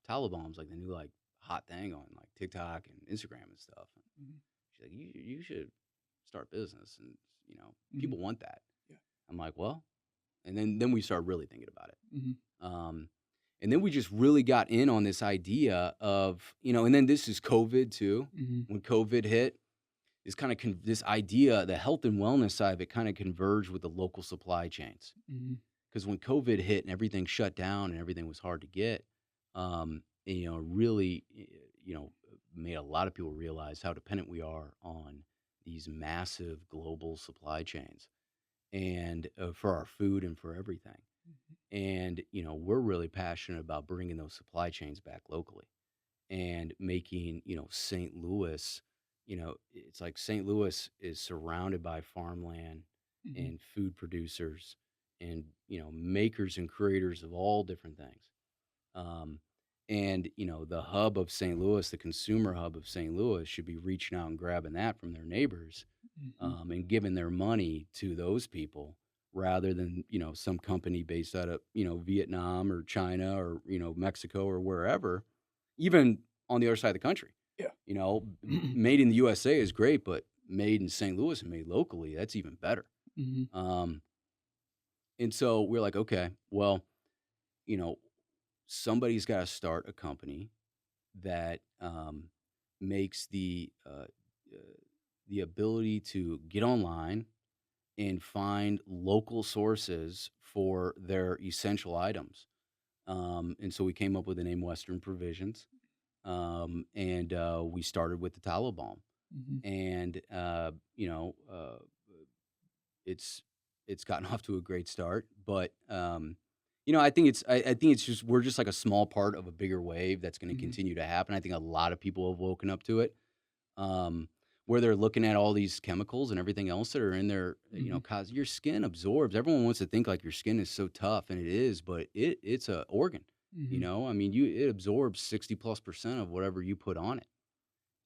Tallow Bomb's like the new like hot thing on like TikTok and Instagram and stuff. Mhm. She's like, you should start business, and Mhm. people want that. Yeah. I'm like, well, and then we started really thinking about it. Mhm. Um, and then we just really got in on this idea of, and then this is COVID too. Mhm. When COVID hit, this kind of this idea, the health and wellness side of it, kind of converged with the local supply chains. Mhm. Because when COVID hit and everything shut down and everything was hard to get, really, made a lot of people realize how dependent we are on these massive global supply chains and for our food and for everything. Mhm. And, we're really passionate about bringing those supply chains back locally and making, St. Louis, it's like St. Louis is surrounded by farmland Mhm. and food producers and, makers and creators of all different things. Um, and, the hub of St. Louis, the consumer hub of St. Louis should be reaching out and grabbing that from their neighbors, Mhm. and giving their money to those people rather than, some company based out of, Vietnam or China or, Mexico or wherever, even on the other side of the country. Yeah. Made in the USA is great, but made in St. Louis and made locally, that's even better. Mhm. Um, and so we're like, okay, well, you know, somebody's got to start a company that makes the ability to get online and find local sources for their essential items. And so we came up with the name Western Provisions, and we started with the tallow balm, Mhm. and it's it's gotten off to a great start. But I think it's just we're just like a small part of a bigger wave that's going to Mhm. continue to happen. I think a lot of people have woken up to it, um, where they're looking at all these chemicals and everything else that are in there, Mhm. cause your skin absorbs. Everyone wants to think like your skin is so tough, and it is, but it's a organ. Mhm. I mean, it absorbs 60+% of whatever you put on it.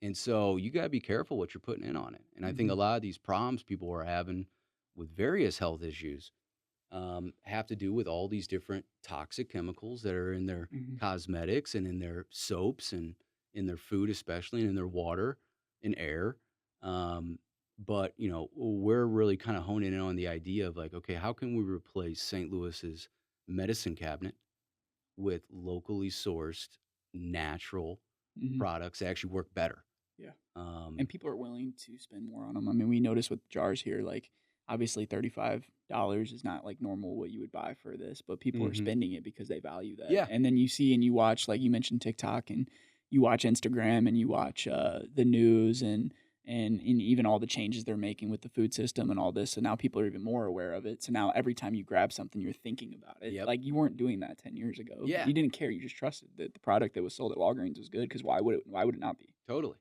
And so you gotta be careful what you're putting in on it. And I think a Mhm. lot of these problems people are having with various health issues have to do with all these different toxic chemicals that are in their Mhm. cosmetics and in their soaps and in their food, especially, and in their water and air. Um, but we're really kind of honing in on the idea of like, okay, how can we replace St. Louis's medicine cabinet with locally sourced natural Mhm. products that actually work better? Yeah. Um, And people are willing to spend more on them. I mean, we notice with jars here, like obviously $35 is not like normal what you would buy for this, but people are Mhm. spending it because they value that. Yeah. And then you see and you watch, like you mentioned TikTok, and you watch Instagram, and you watch the news, and even all the changes they're making with the food system and all this. So now people are even more aware of it. So now every time you grab something, you're thinking about it. Yep. Like you weren't doing that 10 years ago. Yeah. You didn't care. You just trusted that the product that was sold at Walgreens was good, because why would it not be? Totally.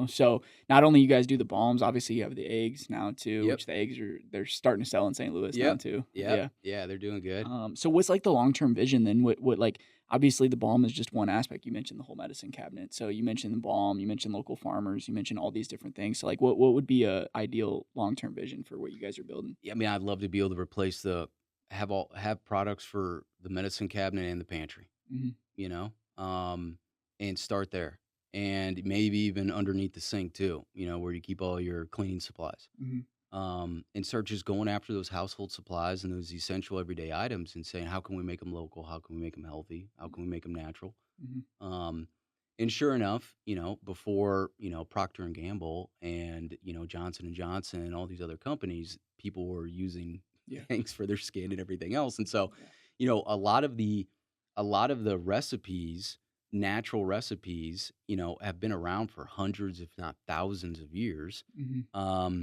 So not only you guys do the balms, obviously you have the eggs now too, Yep. which they're starting to sell in St. Louis now too. Yeah. Yeah, they're doing good. So what's like the long-term vision then? What like, obviously the balm is just one aspect. You mentioned the whole medicine cabinet. So you mentioned the balm, you mentioned local farmers, you mentioned all these different things. So like what would be a ideal long-term vision for what you guys are building? Yeah, I mean, I'd love to be able to replace have products for the medicine cabinet and the pantry, Mm-hmm. you know, and start there, and maybe even underneath the sink too, where you keep all your cleaning supplies. Mm-hmm. And start just going after those household supplies and those essential everyday items and saying, how can we make them local? How can we make them healthy? How can we make them natural? Mm-hmm. And sure enough, before, Procter and Gamble and, Johnson and Johnson and all these other companies, people were using Yeah. things for their skin and everything else. And so, Yeah. a lot of the recipes, natural recipes, have been around for hundreds, if not thousands of years. Mm-hmm.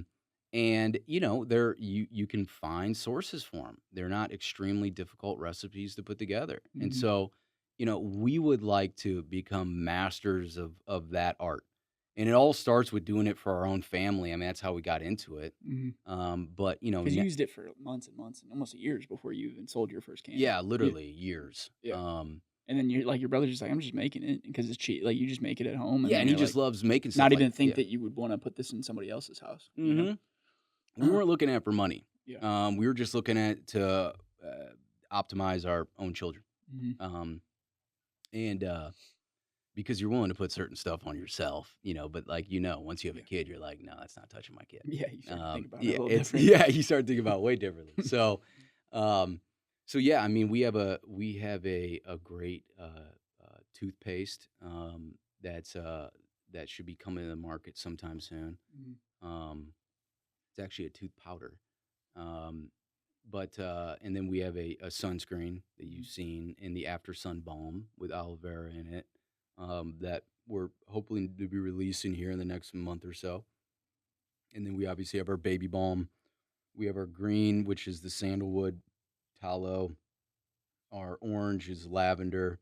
And you can find sources for them. They're not extremely difficult recipes to put together. And Mm-hmm. so, we would like to become masters of that art. And it all starts with doing it for our own family. I mean, that's how we got into it. But Because you used it for months and months and almost years before you even sold your first can. yeah, literally years. Yeah. And then you're like, your brother's just like, I'm just making it because it's cheap. Like you just make it at home. Yeah, then and he you're just like, loves making stuff. not like even think yeah. that you would want to put this in somebody else's house. We weren't looking at it for money. Yeah. We were just looking at to optimize our own children. Mm-hmm. And because you're willing to put certain stuff on yourself, but like once you have a kid, you're like, no, that's not touching my kid. Yeah, you start to think about it yeah, a little different. yeah, you start thinking about it way differently. So yeah, I mean, we have a great toothpaste that should be coming to the market sometime soon. It's actually a tooth powder. Um, but and then we have a sunscreen that you've seen in the After Sun Balm with aloe vera in it, that we're hoping to be releasing here in the next month or so. And then we obviously have our baby balm. We have our green, which is the sandalwood tallow. Our orange is lavender.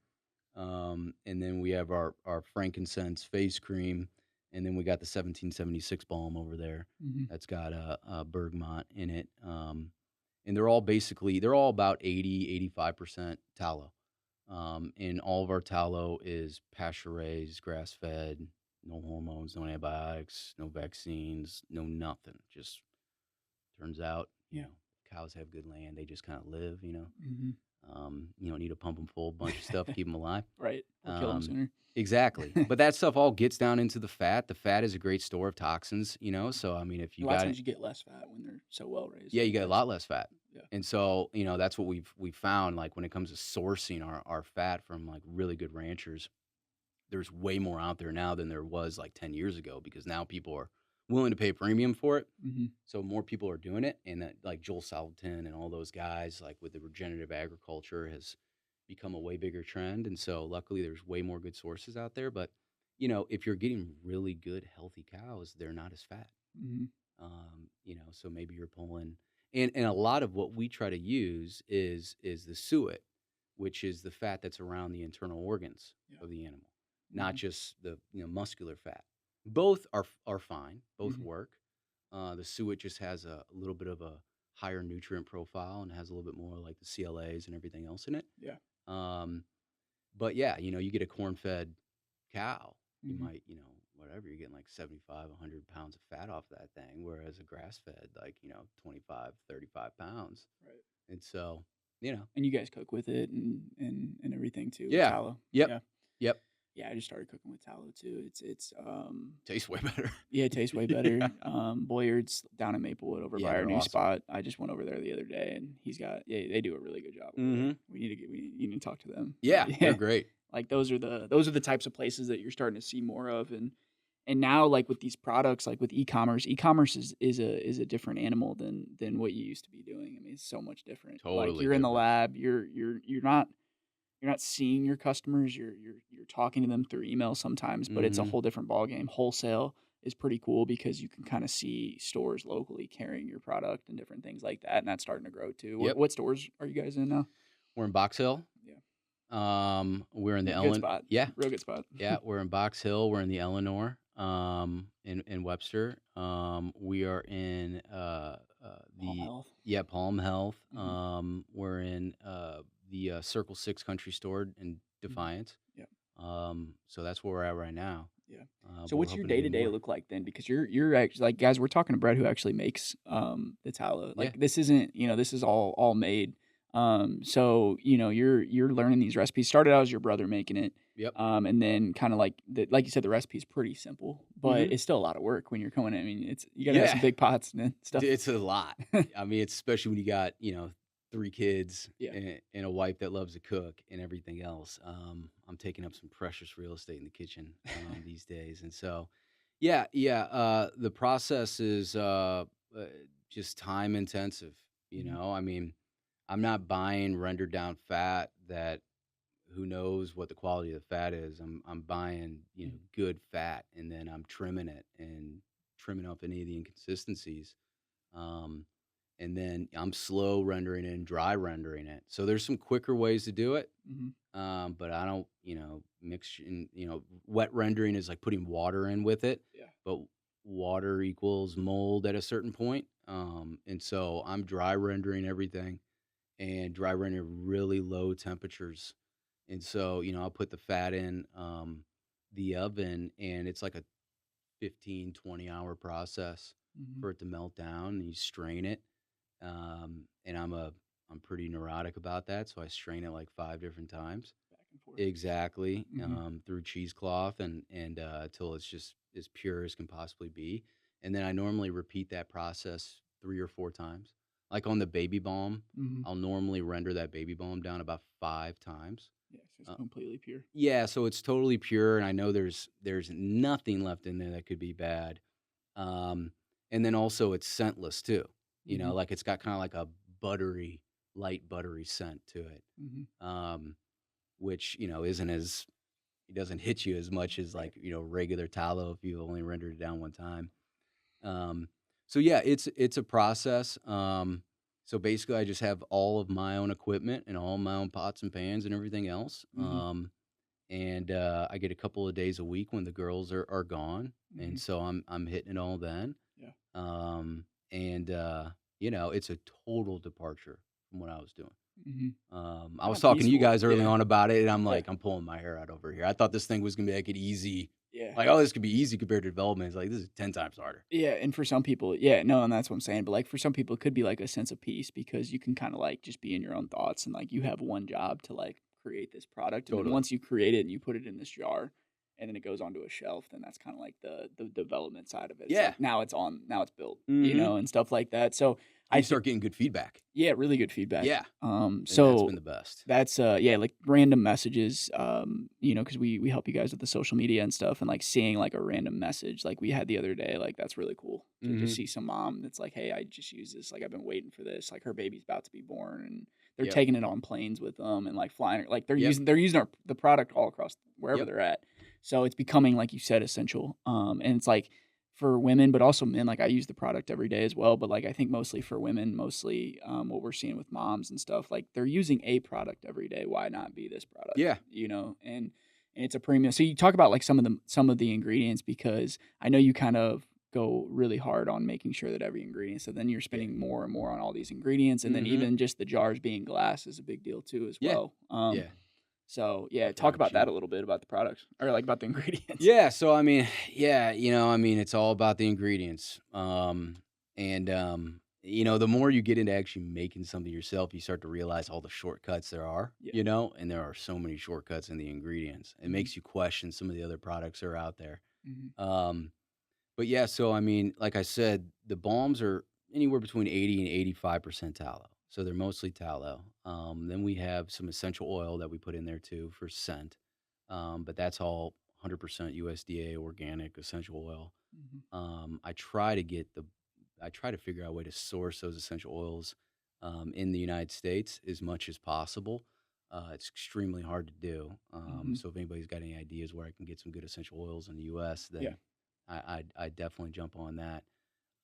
And then we have our frankincense face cream. And then we got the 1776 balm over there. That's got a bergamot in it. And they're all about 80-85% tallow. And all of our tallow is pasture raised, grass fed, no hormones, no antibiotics, no vaccines, no nothing. Just turns out, cows have good land. They just kind of live, you don't need to pump them full of a bunch of stuff to keep them alive. Right. Or kill them sooner. Exactly. But that stuff all gets down into the fat. The fat is a great store of toxins, So, I mean, if you a lot of got times you get less fat when they're so well raised. yeah, you get a lot less fat. Yeah. And so, that's what we've found, like when it comes to sourcing our fat from like really good ranchers, there's way more out there now than there was like 10 years ago, because now people are willing to pay a premium for it. So more people are doing it. And that, like Joel Salatin and all those guys, like with the regenerative agriculture, has become a way bigger trend. And so luckily there's way more good sources out there. But, if you're getting really good, healthy cows, they're not as fat. So maybe you're pulling, and a lot of what we try to use is the suet, which is the fat that's around the internal organs of the animal, not just the muscular fat. Both are fine, both work. The suet just has a little bit of a higher nutrient profile and has a little bit more like the CLAs and everything else in it. Yeah. But yeah, you get a corn-fed cow, you might, whatever, you're getting like 75, 100 pounds of fat off that thing, whereas a grass-fed, like, 25, 35 pounds. Right. And so, And you guys cook with it and everything too. Yeah. With tallow. Yep. Yeah. Yep. Yeah, I just started cooking with tallow too. It's Tastes way better. yeah, it tastes way better. Boyard's down in Maplewood over by our they're new awesome. spot. I just went over there the other day, and they do a really good job. With it. We need to talk to them. Yeah, they're great. Like those are the types of places that you're starting to see more of, and And now, like with these products, like with e-commerce is a different animal than what you used to be doing. I mean, it's so much different. Like Totally you're in the different. lab, you're not seeing your customers. You're talking to them through email sometimes, but it's a Mhm. whole different ballgame. Wholesale is pretty cool because you can kind of see stores locally carrying your product and different things like that, and that's starting to grow too. What Yep. what stores are you guys in now? We're in Box Hill. Yeah, We're in the good Ellen. spot. Yeah, Real good spot. yeah. We're in Box Hill. We're in the Eleanor. In Webster. We are in Palm the Health. yeah Palm Health. Mhm. We're in the Circle Six Country Store in Mhm. Defiance. Yeah. So that's where we're at right now. Yeah. So But we're what's your hoping to day do to day more. look like then? Because you're actually like guys, we're talking to Brett who actually makes the tallow. Yeah. Like this isn't, this is all made. So you're learning these recipes. Started out as your brother making it. Yep. And then kind of like you said, the recipe's pretty simple, but Hmm. it's still a lot of work when you're coming in. I mean, you gotta have Yeah. some big pots and stuff. It's a lot. I mean, it's especially when you got, 3 kids Yeah. and a wife that loves to cook and everything else. I'm taking up some precious real estate in the kitchen these days. And so, yeah. The process is uh, just time intensive. Mhm. I mean, I'm not buying rendered down fat that who knows what the quality of the fat is. I'm buying, Mhm. good fat, and then I'm trimming it and trimming up any of the inconsistencies. Um, and then I'm slow rendering it and dry rendering it. So there's some quicker ways to do it. Mhm. But I don't, mix in, wet rendering is like putting water in with it, Yeah. but water equals mold at a certain point. And so I'm dry rendering everything and dry rendering really low temperatures. And so, I'll put the fat in the oven, and it's like a 15, 20-hour process Mhm. for it to melt down, and you strain it. And I'm pretty neurotic about that, so I strain it like 5 different times. Back and forth. Exactly, Mhm. through cheesecloth and till it's just as pure as can possibly be. And then I normally repeat that process 3 or 4 times. Like on the baby balm, Mhm. I'll normally render that baby balm down about 5 times. Yes, it's Uh, completely pure. yeah, so it's totally pure, and I know there's nothing left in there that could be bad. Um, and then also it's scentless too. Mhm. Like it's got kind of like a buttery, light buttery scent to it. Mhm. Um, which, isn't as it doesn't hit you as much as Right. like, regular tallow if you only rendered it down one time. Um, so yeah, it's a process. So basically I just have all of my own equipment and all my own pots and pans and everything else. Mhm. And I get a couple of days a week when the girls are gone, and Mhm. so I'm hitting it all then. Yeah. Um, and it's a total departure from what I was doing. Mhm. I was Kinda talking to you peaceful. guys early Yeah. on about it, and I'm Yeah. like, I'm pulling my hair out over here. I thought this thing was gonna be like an easy, Yeah. like, oh, this could be easy compared to development. It's like this is 10 times harder. Yeah, and for some people, yeah, no, and that's what I'm saying. But like for some people, it could be like a sense of peace because you can kind of like just be in your own thoughts and like you have one job to like create this product, and then Totally. once you create it and you put it in this jar, and then it goes onto a shelf, then that's kind of like the development side of it. It's Yeah. like now it's built, Hmm. and stuff like that. So And I you think start getting good feedback. yeah, really good feedback. Yeah, and that's So been the best. that's yeah, like random messages, because we help you guys with the social media and stuff, and like seeing like a random message like we had the other day, like that's really cool to just Hmm. see some mom that's like, hey, I just use this, like I've been waiting for this, like her baby's about to be born, and they're Yep. taking it on planes with them and like flying, like Yep. they're using the product all across wherever Yep. they're at. So it's becoming like you said essential. And it's like for women, but also men. Like I use the product every day as well, but like I think mostly for women, mostly what we're seeing with moms and stuff, like they're using a product every day. Why not be this product? Yeah. And it's a premium. So you talk about like some of the ingredients because I know you kind of go really hard on making sure that every ingredient. So then you're Yeah. spending more and more on all these ingredients, and then Hmm. even just the jars being glass is a big deal too as Yeah. well. Yeah. So yeah, Definitely talk not about that cheap. a little bit about the products or like about the ingredients. Yeah, so I mean, yeah, it's all about the ingredients. And the more you get into actually making something yourself, you start to realize all the shortcuts there are, Yeah. and there are so many shortcuts in the ingredients. It Mhm. makes you question some of the other products that are out there. Mhm. Um, but yeah, so I mean, like I said, the balms are anywhere between 80 and 85% tallow. So they're mostly tallow. Then we have some essential oil that we put in there too for scent. But that's all 100% USDA organic essential oil. Mhm. I try to figure out a way to source those essential oils in the United States as much as possible. It's extremely hard to do. Mhm. So if anybody's got any ideas where I can get some good essential oils in the U.S., Yeah. then I definitely jump on that.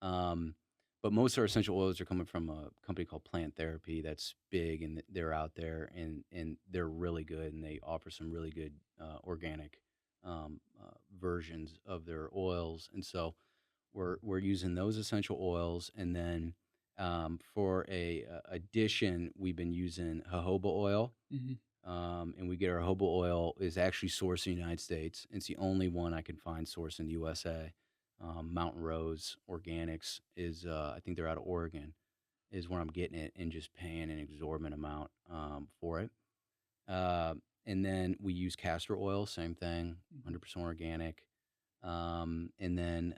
Um, but most of our essential oils are coming from a company called Plant Therapy that's big, and they're out there, and they're really good, and they offer some really good organic versions of their oils. And so we're using those essential oils, and then for a addition, we've been using jojoba oil. Mhm. And we get our jojoba oil is actually sourced in the United States. It's the only one I can find sourced in the USA. Mountain Rose Organics is, I think they're out of Oregon, is where I'm getting it and just paying an exorbitant amount for it. Uh, and then we use castor oil, same thing, Mhm. 100% organic. And then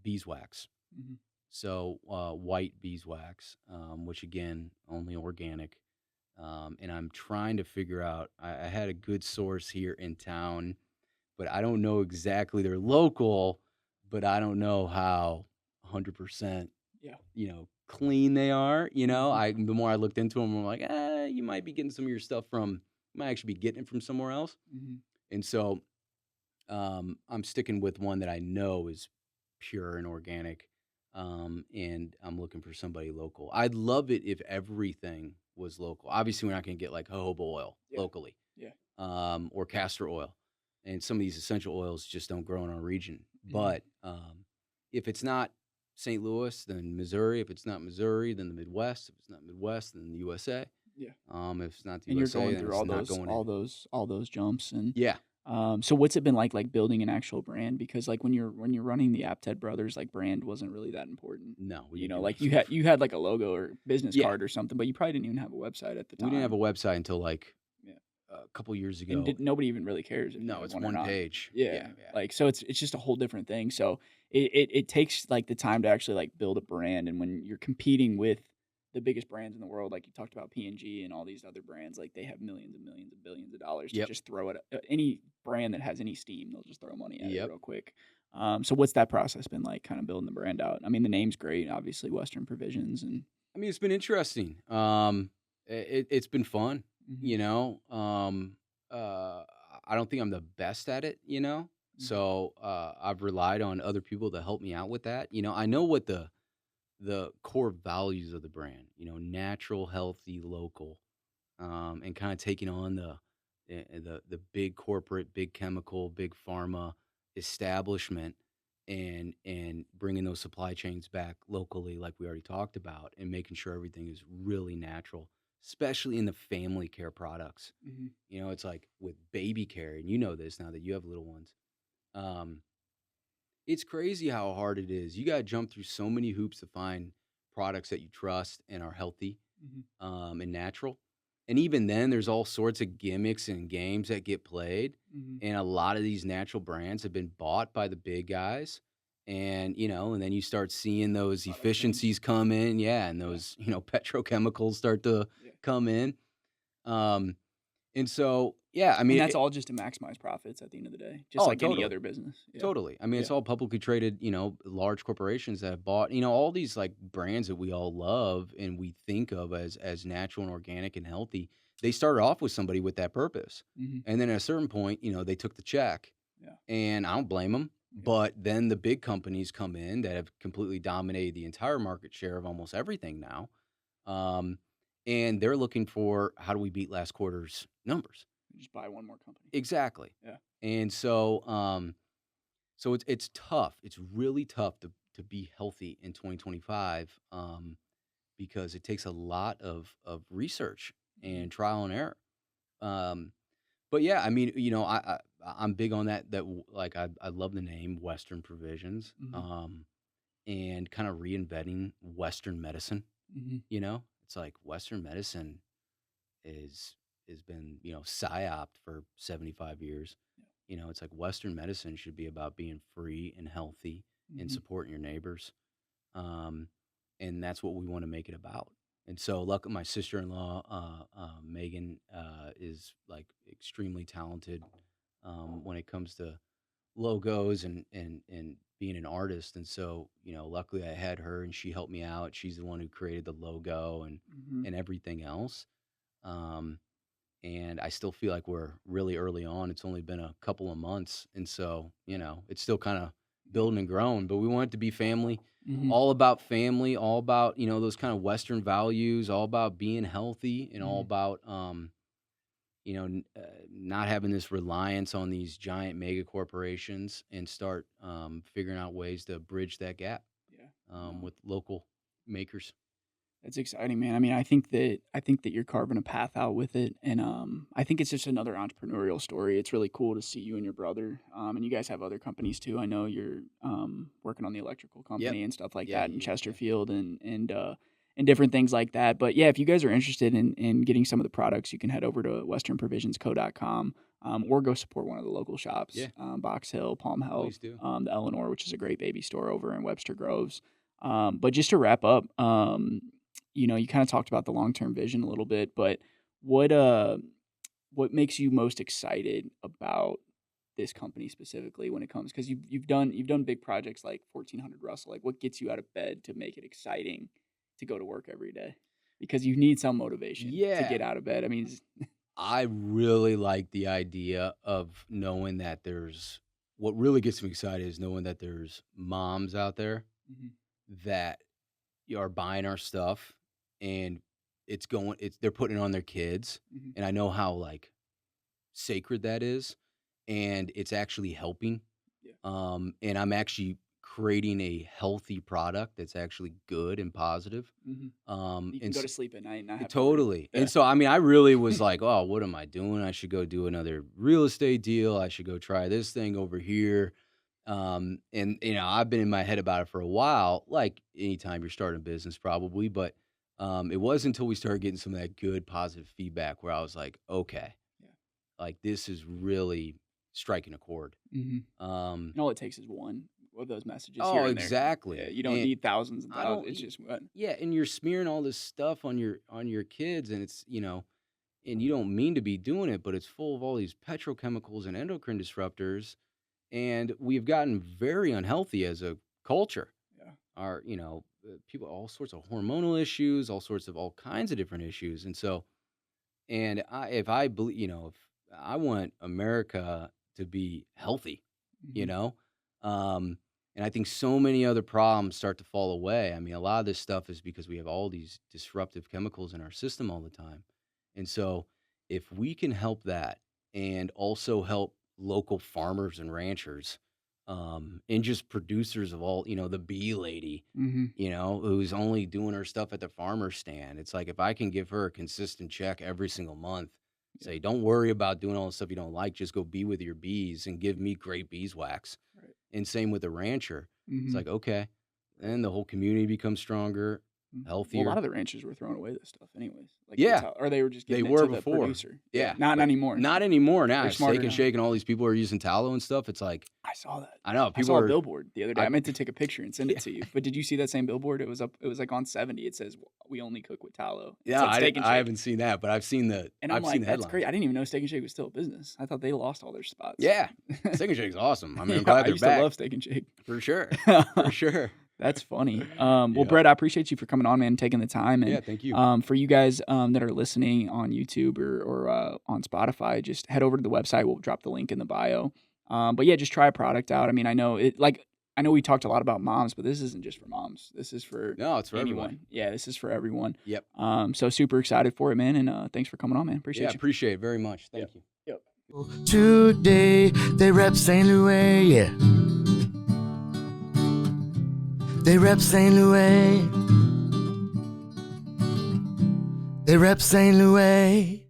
beeswax. Mhm. So white beeswax, which again, only organic. And I'm trying to figure out. I had a good source here in town, but I don't know exactly. They're local, but I don't know how 100%, Yeah. clean they are. Mhm. The more I looked into them, I'm like, you might be getting some of your stuff from. You might actually be getting it from somewhere else. Mhm. And so I'm sticking with one that I know is pure and organic. And I'm looking for somebody local. I'd love it if everything was local. Obviously, we're not going to get like jojoba oil Yeah. locally, Yeah. or castor oil. And some of these essential oils just don't grow in our region. Mhm. But if it's not St. Louis, then Missouri. If it's not Missouri, then the Midwest. If it's not Midwest, then the USA. Yeah. If it's not the And you're USA, going then through it's all not those going all in. those all those jumps and Yeah. so what's it been like building an actual brand? Because like when you're running the Apted brothers, like brand wasn't really that important. No, we You didn't know, do like anything. you had like a logo or business Yeah. card or something, but you probably didn't even have a website at the We didn't have a time. website until like Yeah. a couple years And ago. nobody even really cares if you No, have it's one or one not. page. Yeah. Yeah, yeah. Like so it's just a whole different thing. So it takes like the time to actually like build a brand and when you're competing with the biggest brands in the world, like you talked about P&G and all these other brands, like they have millions and millions and billions of dollars to Yep. just throw at any brand that has any steam, they'll just throw money at it Yep. real quick. So what's that process been like, kind of building the brand out? I mean, the name's great, obviously Western Provisions, and I mean, it's been interesting. It's been fun, mhm, you know. Uh, I don't think I'm the best at it, mhm, So I've relied on other people to help me out with that. I know what the core values of the brand, natural, healthy, local, and kind of taking on the big corporate, big chemical, big pharma establishment, and bringing those supply chains back locally, like we already talked about, and making sure everything is really natural, especially in the family care products. mhm, It's like with baby care, and you know this now that you have little ones. Um, it's crazy how hard it is. You got to jump through so many hoops to find products that you trust and are healthy mhm, and natural. And even then, there's all sorts of gimmicks and games that get played. mhm. And a lot of these natural brands have been bought by the big guys. And then you start seeing those Product pimps. efficiencies come in. Yeah. And Yeah, those, petrochemicals start to yeah. come in. Um, and so, yeah, I And mean, that's all just to maximize profits at the end of the day, just oh, like any totally. other business. Yeah, Totally. I mean, yeah. it's all publicly traded, large corporations that have bought, all these like brands that we all love and we think of as natural and organic and healthy. They started off with somebody with that purpose. Mhm. And then at a certain point, they took the check, Yeah, and I don't blame them. yeah. But then the big companies come in that have completely dominated the entire market share of almost everything now. Um, and they're looking for, how do we beat last quarter's numbers? You just buy one more company. Exactly. Yeah. And so it's tough. It's really tough to be healthy in 2025, because it takes a lot of research Mhm, and trial and error. Um, but yeah, I mean, I'm big on that. Like I love the name Western Provisions, mhm, and kind of reinventing Western medicine. mhm. It's like Western medicine is has been psyoped for 75 years. Yeah. It's like Western medicine should be about being free and healthy and Mhm. supporting your neighbors. Um, and that's what we want to make it about. And so, luckily, my sister-in-law, Megan, is like extremely talented when it comes to logos and being an artist. And so, luckily I had her and she helped me out. She's the one who created the logo Mhm. and everything else. Um, and I still feel like we're really early on. It's only been a couple of months, and so it's still kind of building and growing. But we want it to be Mhm. family, all about those kind of Western values, all about being healthy, and all Mhm. about not having this reliance on these giant mega corporations, and start figuring out ways to bridge that gap Yeah. No. with local makers. That's exciting, man. I mean, I think that you're carving a path out with it, and I think it's just another entrepreneurial story. It's really cool to see you and your brother, and you guys have other companies too. I know you're working on the electrical Yep. company and stuff like Yeah. that in Yeah. Yeah. Chesterfield and different things like that. But yeah, if you guys are interested in getting some of the products, you can head over to westernprovisionsco.com, or go support one of the local shops, Yeah. Box Hill, Palm Health, Please do. the Eleanor, which is a great baby store over in Webster Groves. But just to wrap up, you kind of talked about the long-term vision a little bit, but what uh what makes you most excited about this company specifically when it comes, because you've done big projects like 1400 Russell. Like, what gets you out of bed to make it exciting to go to work every day? Because you need some motivation to Yeah. get out of bed. I mean, I really like the idea of knowing that what really gets me excited is knowing that there's moms out there mhm, that are buying our stuff, and they're putting it on their kids. mhm, And I know how like sacred that is, and it's actually helping. yeah, And I'm actually creating a healthy product that's actually good and positive. mhm. You can And go to sleep at night and not have to worry. Totally. Yeah. And so, I mean, I really was like, "Oh, what am I doing? I should go do another real estate deal. I should go try this thing over here." And I've been in my head about it for a while, like anytime you're starting a business probably, but it wasn't until we started getting some of that good positive feedback where I was like, "Okay, Yeah. like this is really striking a chord." Mhm. Um And all it takes is one of those messages here oh, and there. Yeah, exactly. you don't And need thousands and I thousands. don't It's just one. yeah, and you're smearing all this stuff on your kids, and it's, and you don't mean to be doing it, but it's full of all these petrochemicals and endocrine disruptors, and we've gotten very unhealthy as a culture. Yeah. Our, people, all sorts of hormonal issues, all sorts of all kinds of different issues, and so, and if I believe, if I want America to be healthy, you Mhm. know, um, and I think so many other problems start to fall away. I mean, a lot of this stuff is because we have all these disruptive chemicals in our system all the time. And so, if we can help that, and also help local farmers and ranchers, and just producers of all, the bee lady, Mhm. who's only doing her stuff at the farmer stand. It's like if I can give her a consistent check every single month, Yeah. say, don't worry about doing all the stuff you don't like, just go be with your bees and give me great beeswax. Right. And same with the rancher. It's Mhm. like, okay, then the whole community becomes stronger, Mm. Well, a lot healthier. of the ranchers were throwing away this stuff anyways, like the Yeah, or they were just they giving it were to the before. producer. Yeah, Yeah, not but anymore. not anymore now. They're Steak smarter and now. Shake and all these people are using tallow and stuff. It's like, I saw that. I know I people saw a are, billboard the other day. I, I meant to take a picture and send yeah, it to you, but did you see that same billboard? It was up. It was like on 70. It says we only cook with tallow. It yeah, said Steak and I Shake, haven't seen that, but and I'm I've seen like, the that's headlines. great. I didn't even know Steak and Shake was still a business. I thought they lost all their spots. Yeah, Steak and Shake's awesome. I mean, I'm Yeah, glad I they're used to back love Steak and Shake. for sure, for sure. That's funny. Well, Yeah, Brett, I appreciate you for coming on, man, and taking the time. yeah. And Thank you. for you guys that are listening on YouTube or on Spotify, just head over to the website. We'll drop the link in the bio. But yeah, just try a product out. I mean, I know we talked a lot about moms, but this isn't just for moms. This is for No, it's for everybody. anyone. Yeah, this is for everyone. Yep. So super excited for it, man. And thanks for coming on, man. Yeah, Appreciate you. appreciate it very much. Thank you. Yep. Today they rep St. Louis, yeah. They rep St. Louis. They rep St. Louis.